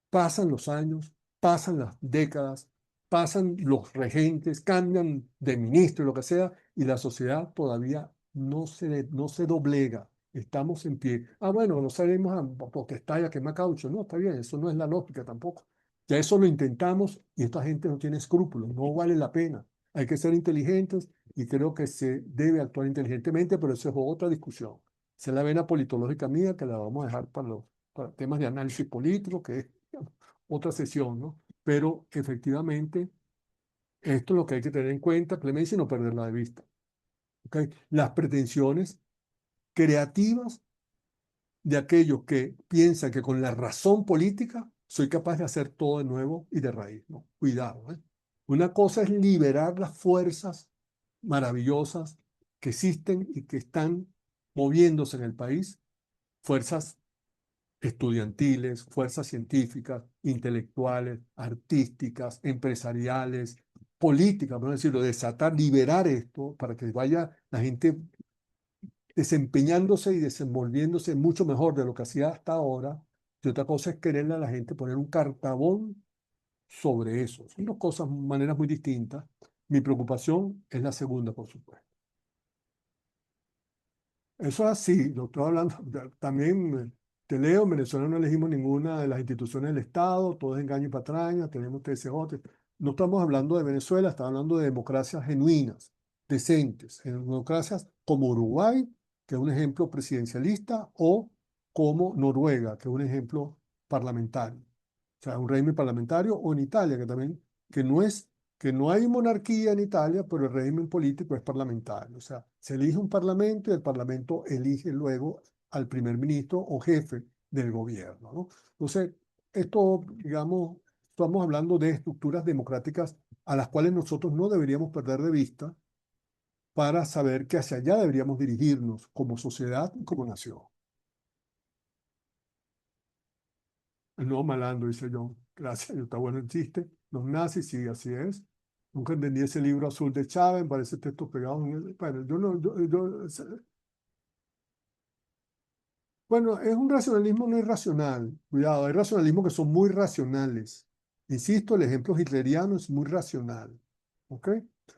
pasan los años, pasan las décadas, pasan los regentes, cambian de ministro y lo que sea, y la sociedad todavía no se doblega. Estamos en pie. Ah, bueno, no salimos a protestar y a quemar caucho. No, está bien, eso no es la lógica tampoco. Ya eso lo intentamos y esta gente no tiene escrúpulos, no vale la pena. Hay que ser inteligentes y creo que se debe actuar inteligentemente, pero eso es otra discusión. Esa es la vena politológica mía que la vamos a dejar para temas de análisis político, que es otra sesión, ¿no? Pero efectivamente, esto es lo que hay que tener en cuenta, Clemencia, y no perderla de vista. ¿Okay? Las pretensiones creativas de aquellos que piensan que con la razón política soy capaz de hacer todo de nuevo y de raíz, ¿no? Cuidado, ¿eh? Una cosa es liberar las fuerzas maravillosas que existen y que están moviéndose en el país, fuerzas estudiantiles, fuerzas científicas, intelectuales, artísticas, empresariales, políticas, por decirlo, desatar, liberar esto para que vaya la gente desempeñándose y desenvolviéndose mucho mejor de lo que hacía hasta ahora. Y otra cosa es quererle a la gente poner un cartabón sobre eso. Son dos cosas, maneras muy distintas. Mi preocupación es la segunda, por supuesto. Eso es así, lo estoy hablando. También te leo, en Venezuela no elegimos ninguna de las instituciones del Estado, todo es engaño y patraña, tenemos TSJ. No estamos hablando de Venezuela, estamos hablando de democracias genuinas, decentes, en democracias como Uruguay, que es un ejemplo presidencialista, o como Noruega, que es un ejemplo parlamentario. O sea, un régimen parlamentario, o en Italia, que también, que no es que no hay monarquía en Italia, pero el régimen político es parlamentario. O sea, se elige un parlamento y el parlamento elige luego al primer ministro o jefe del gobierno, ¿no? Entonces, esto, digamos, estamos hablando de estructuras democráticas a las cuales nosotros no deberíamos perder de vista para saber que hacia allá deberíamos dirigirnos como sociedad y como nación. El nuevo malandro, dice John. Gracias, está bueno el chiste. Los nazis, sí, así es. Nunca entendí ese libro azul de Chávez, parece textos pegados en el... Bueno, yo no, bueno, es un racionalismo no irracional. Cuidado, hay racionalismos que son muy racionales. Insisto, el ejemplo hitleriano es muy racional. ¿Ok?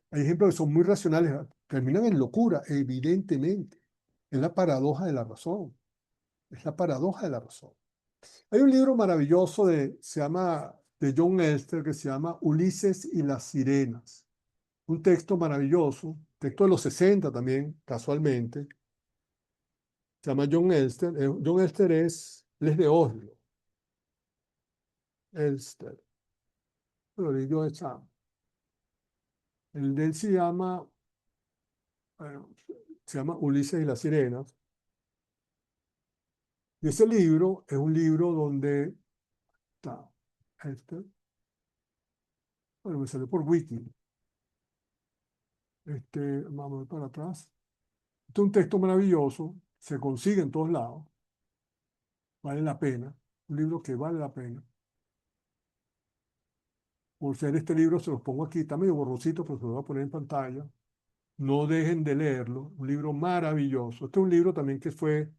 Hay ejemplos que son muy racionales, terminan en locura, evidentemente. Es la paradoja de la razón. Es la paradoja de la razón. Hay un libro maravilloso de John Elster que se llama Ulises y las sirenas. Un texto maravilloso, texto de los 60 también, casualmente. Se llama John Elster. John Elster él es de Oslo. Elster. Lo digo de Sam. El de él bueno, se llama Ulises y las sirenas. Y ese libro es un libro donde está Elster. Bueno, me salió por Wiki. Vamos para atrás. Este es un texto maravilloso, se consigue en todos lados, vale la pena, un libro que vale la pena. Por ser este libro, se los pongo aquí, está medio borrosito, pero se lo voy a poner en pantalla. No dejen de leerlo, un libro maravilloso. Este es un libro también que fue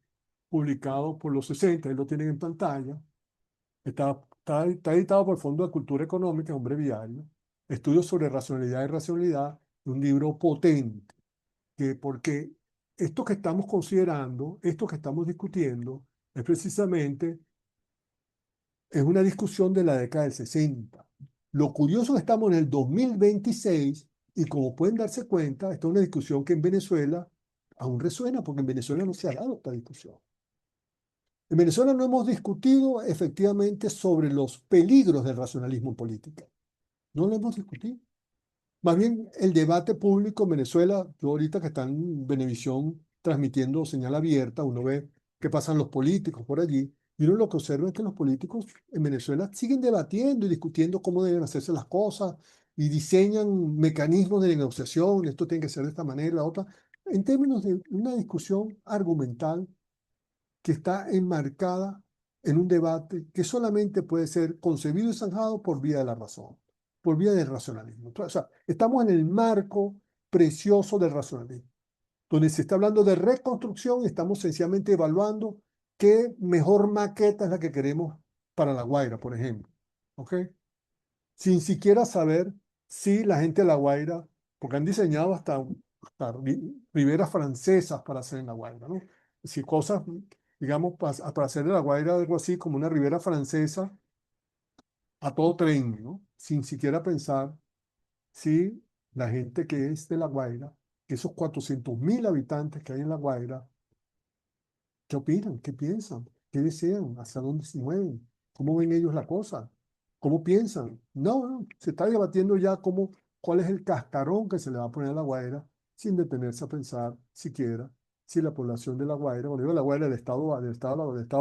publicado por los 60, ahí lo tienen en pantalla. Está editado por el Fondo de Cultura Económica, es un breviario. Estudios sobre racionalidad y racionalidad, un libro potente, porque esto que estamos considerando, esto que estamos discutiendo, es precisamente es una discusión de la década del 60. Lo curioso es que estamos en el 2026 y como pueden darse cuenta, esta es una discusión que en Venezuela aún resuena, porque en Venezuela no se ha dado esta discusión. En Venezuela no hemos discutido efectivamente sobre los peligros del racionalismo en política. No lo hemos discutido. Más bien, el debate público en Venezuela, yo ahorita que están en Venevisión transmitiendo señal abierta, uno ve que pasan los políticos por allí, Y uno lo que observa es que los políticos en Venezuela siguen debatiendo y discutiendo cómo deben hacerse las cosas y diseñan mecanismos de negociación, esto tiene que ser de esta manera, la otra, en términos de una discusión argumental que está enmarcada en un debate que solamente puede ser concebido y zanjado por vía de la razón, por vía del racionalismo. Entonces, o sea, estamos en el marco precioso del racionalismo, donde se está hablando de reconstrucción y estamos sencillamente evaluando qué mejor maqueta es la que queremos para La Guaira, por ejemplo. ¿Ok? Sin siquiera saber si la gente de La Guaira, porque han diseñado hasta riberas francesas para hacer en La Guaira, ¿no? Si cosas, digamos, para hacer de La Guaira algo así como una ribera francesa a todo tren, ¿no? Sin siquiera pensar si la gente que es de La Guaira, esos 400.000 habitantes que hay en La Guaira, ¿qué opinan? ¿Qué piensan? ¿Qué desean? ¿Hacia dónde se mueven? ¿Cómo ven ellos la cosa? ¿Cómo piensan? No, no, se está debatiendo ya cuál es el cascarón que se le va a poner a La Guaira sin detenerse a pensar siquiera si la población de La Guaira, cuando digo La Guaira del estado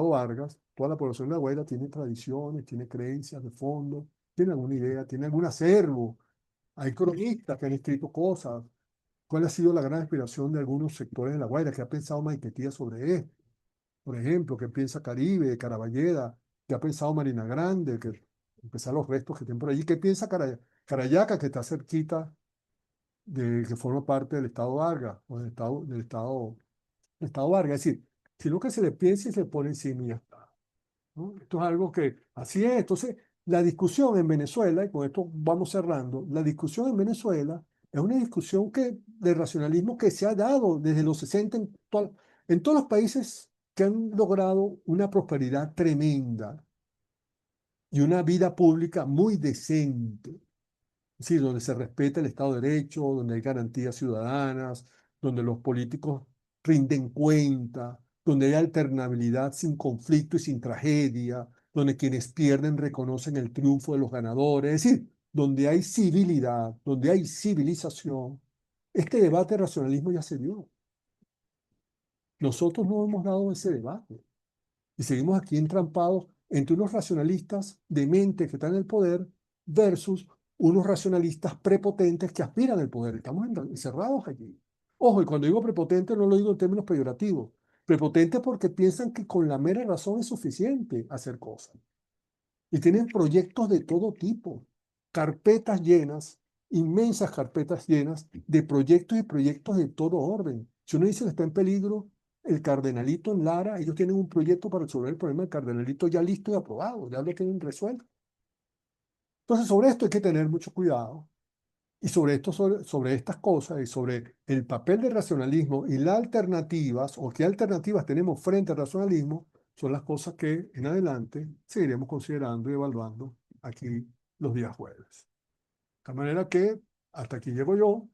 Vargas, toda la población de La Guaira tiene tradiciones, tiene creencias de fondo, tiene alguna idea, tiene algún acervo. Hay cronistas que han escrito cosas. ¿Cuál ha sido la gran inspiración de algunos sectores de La Guaira? ¿Qué ha pensado Maiquetía sobre esto? Por ejemplo, ¿qué piensa Caribe, Caraballeda? ¿Qué ha pensado Marina Grande? Empezar los restos que tienen por allí. ¿Qué piensa Carayaca, que está cerquita, que forma parte del Estado Vargas, o del Estado Vargas? Es decir, sino que se le piensa y se pone encima y ya está, ¿no? Esto es algo que así es. Entonces, la discusión en Venezuela, y con esto vamos cerrando, la discusión en Venezuela es una discusión de racionalismo que se ha dado desde los 60 en todos los países que han logrado una prosperidad tremenda y una vida pública muy decente. Sí, donde se respeta el Estado de Derecho, donde hay garantías ciudadanas, donde los políticos rinden cuenta, donde hay alternabilidad sin conflicto y sin tragedia, donde quienes pierden reconocen el triunfo de los ganadores, es decir, donde hay civilidad, donde hay civilización. Este debate de racionalismo ya se dio. Nosotros no hemos dado ese debate y seguimos aquí entrampados entre unos racionalistas de mente que están en el poder versus unos racionalistas prepotentes que aspiran al poder. Estamos encerrados allí. Ojo, y cuando digo prepotente no lo digo en términos peyorativos. Prepotente porque piensan que con la mera razón es suficiente hacer cosas. Y tienen proyectos de todo tipo, carpetas llenas, inmensas carpetas llenas de proyectos y proyectos de todo orden. Si uno dice que está en peligro el Cardenalito en Lara, ellos tienen un proyecto para resolver el problema del Cardenalito ya listo y aprobado, ya lo tienen resuelto. Entonces, sobre esto hay que tener mucho cuidado. Y sobre estas cosas y sobre el papel del racionalismo y las alternativas, o qué alternativas tenemos frente al racionalismo, son las cosas que en adelante seguiremos considerando y evaluando aquí los días jueves. De manera que hasta aquí llego yo.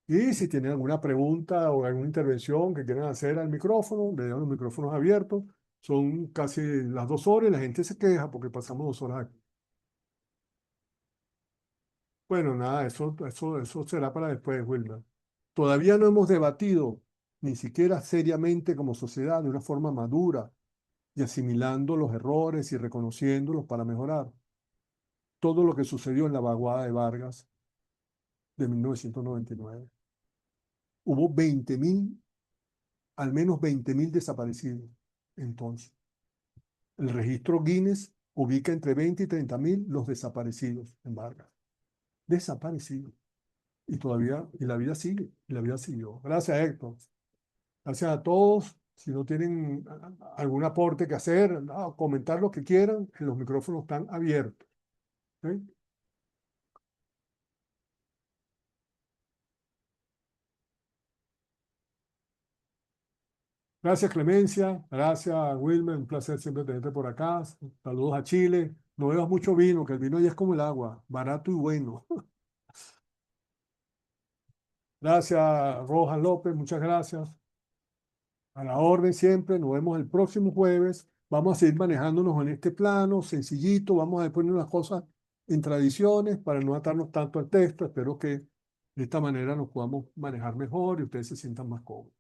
Y si tienen alguna pregunta o alguna intervención que quieran hacer al micrófono, le dejo los micrófonos abiertos. Son casi las 2 horas y la gente se queja porque pasamos 2 horas aquí. Bueno, nada, eso será para después, Wilmer. Todavía no hemos debatido, ni siquiera seriamente como sociedad, de una forma madura y asimilando los errores y reconociéndolos para mejorar. Todo lo que sucedió en la vaguada de Vargas de 1999. Hubo 20.000, al menos 20.000 desaparecidos. Entonces, el registro Guinness ubica entre 20 y 30.000 los desaparecidos en Vargas. Desaparecidos. Y la vida sigue, y la vida siguió. Gracias, Héctor. Gracias a todos. Si no tienen algún aporte que hacer, comentar lo que quieran, los micrófonos están abiertos. ¿Ok? Gracias, Clemencia. Gracias, Wilmer. Un placer siempre tenerte por acá. Saludos a Chile. No bebas mucho vino, que el vino ya es como el agua, barato y bueno. Gracias, Rojas López. Muchas gracias. A la orden siempre. Nos vemos el próximo jueves. Vamos a seguir manejándonos en este plano, sencillito. Vamos a poner unas cosas en tradiciones para no atarnos tanto al texto. Espero que de esta manera nos podamos manejar mejor y ustedes se sientan más cómodos.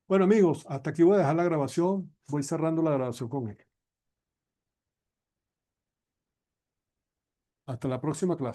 Bueno, amigos, hasta aquí voy a dejar la grabación. Voy cerrando la grabación con él. Hasta la próxima clase.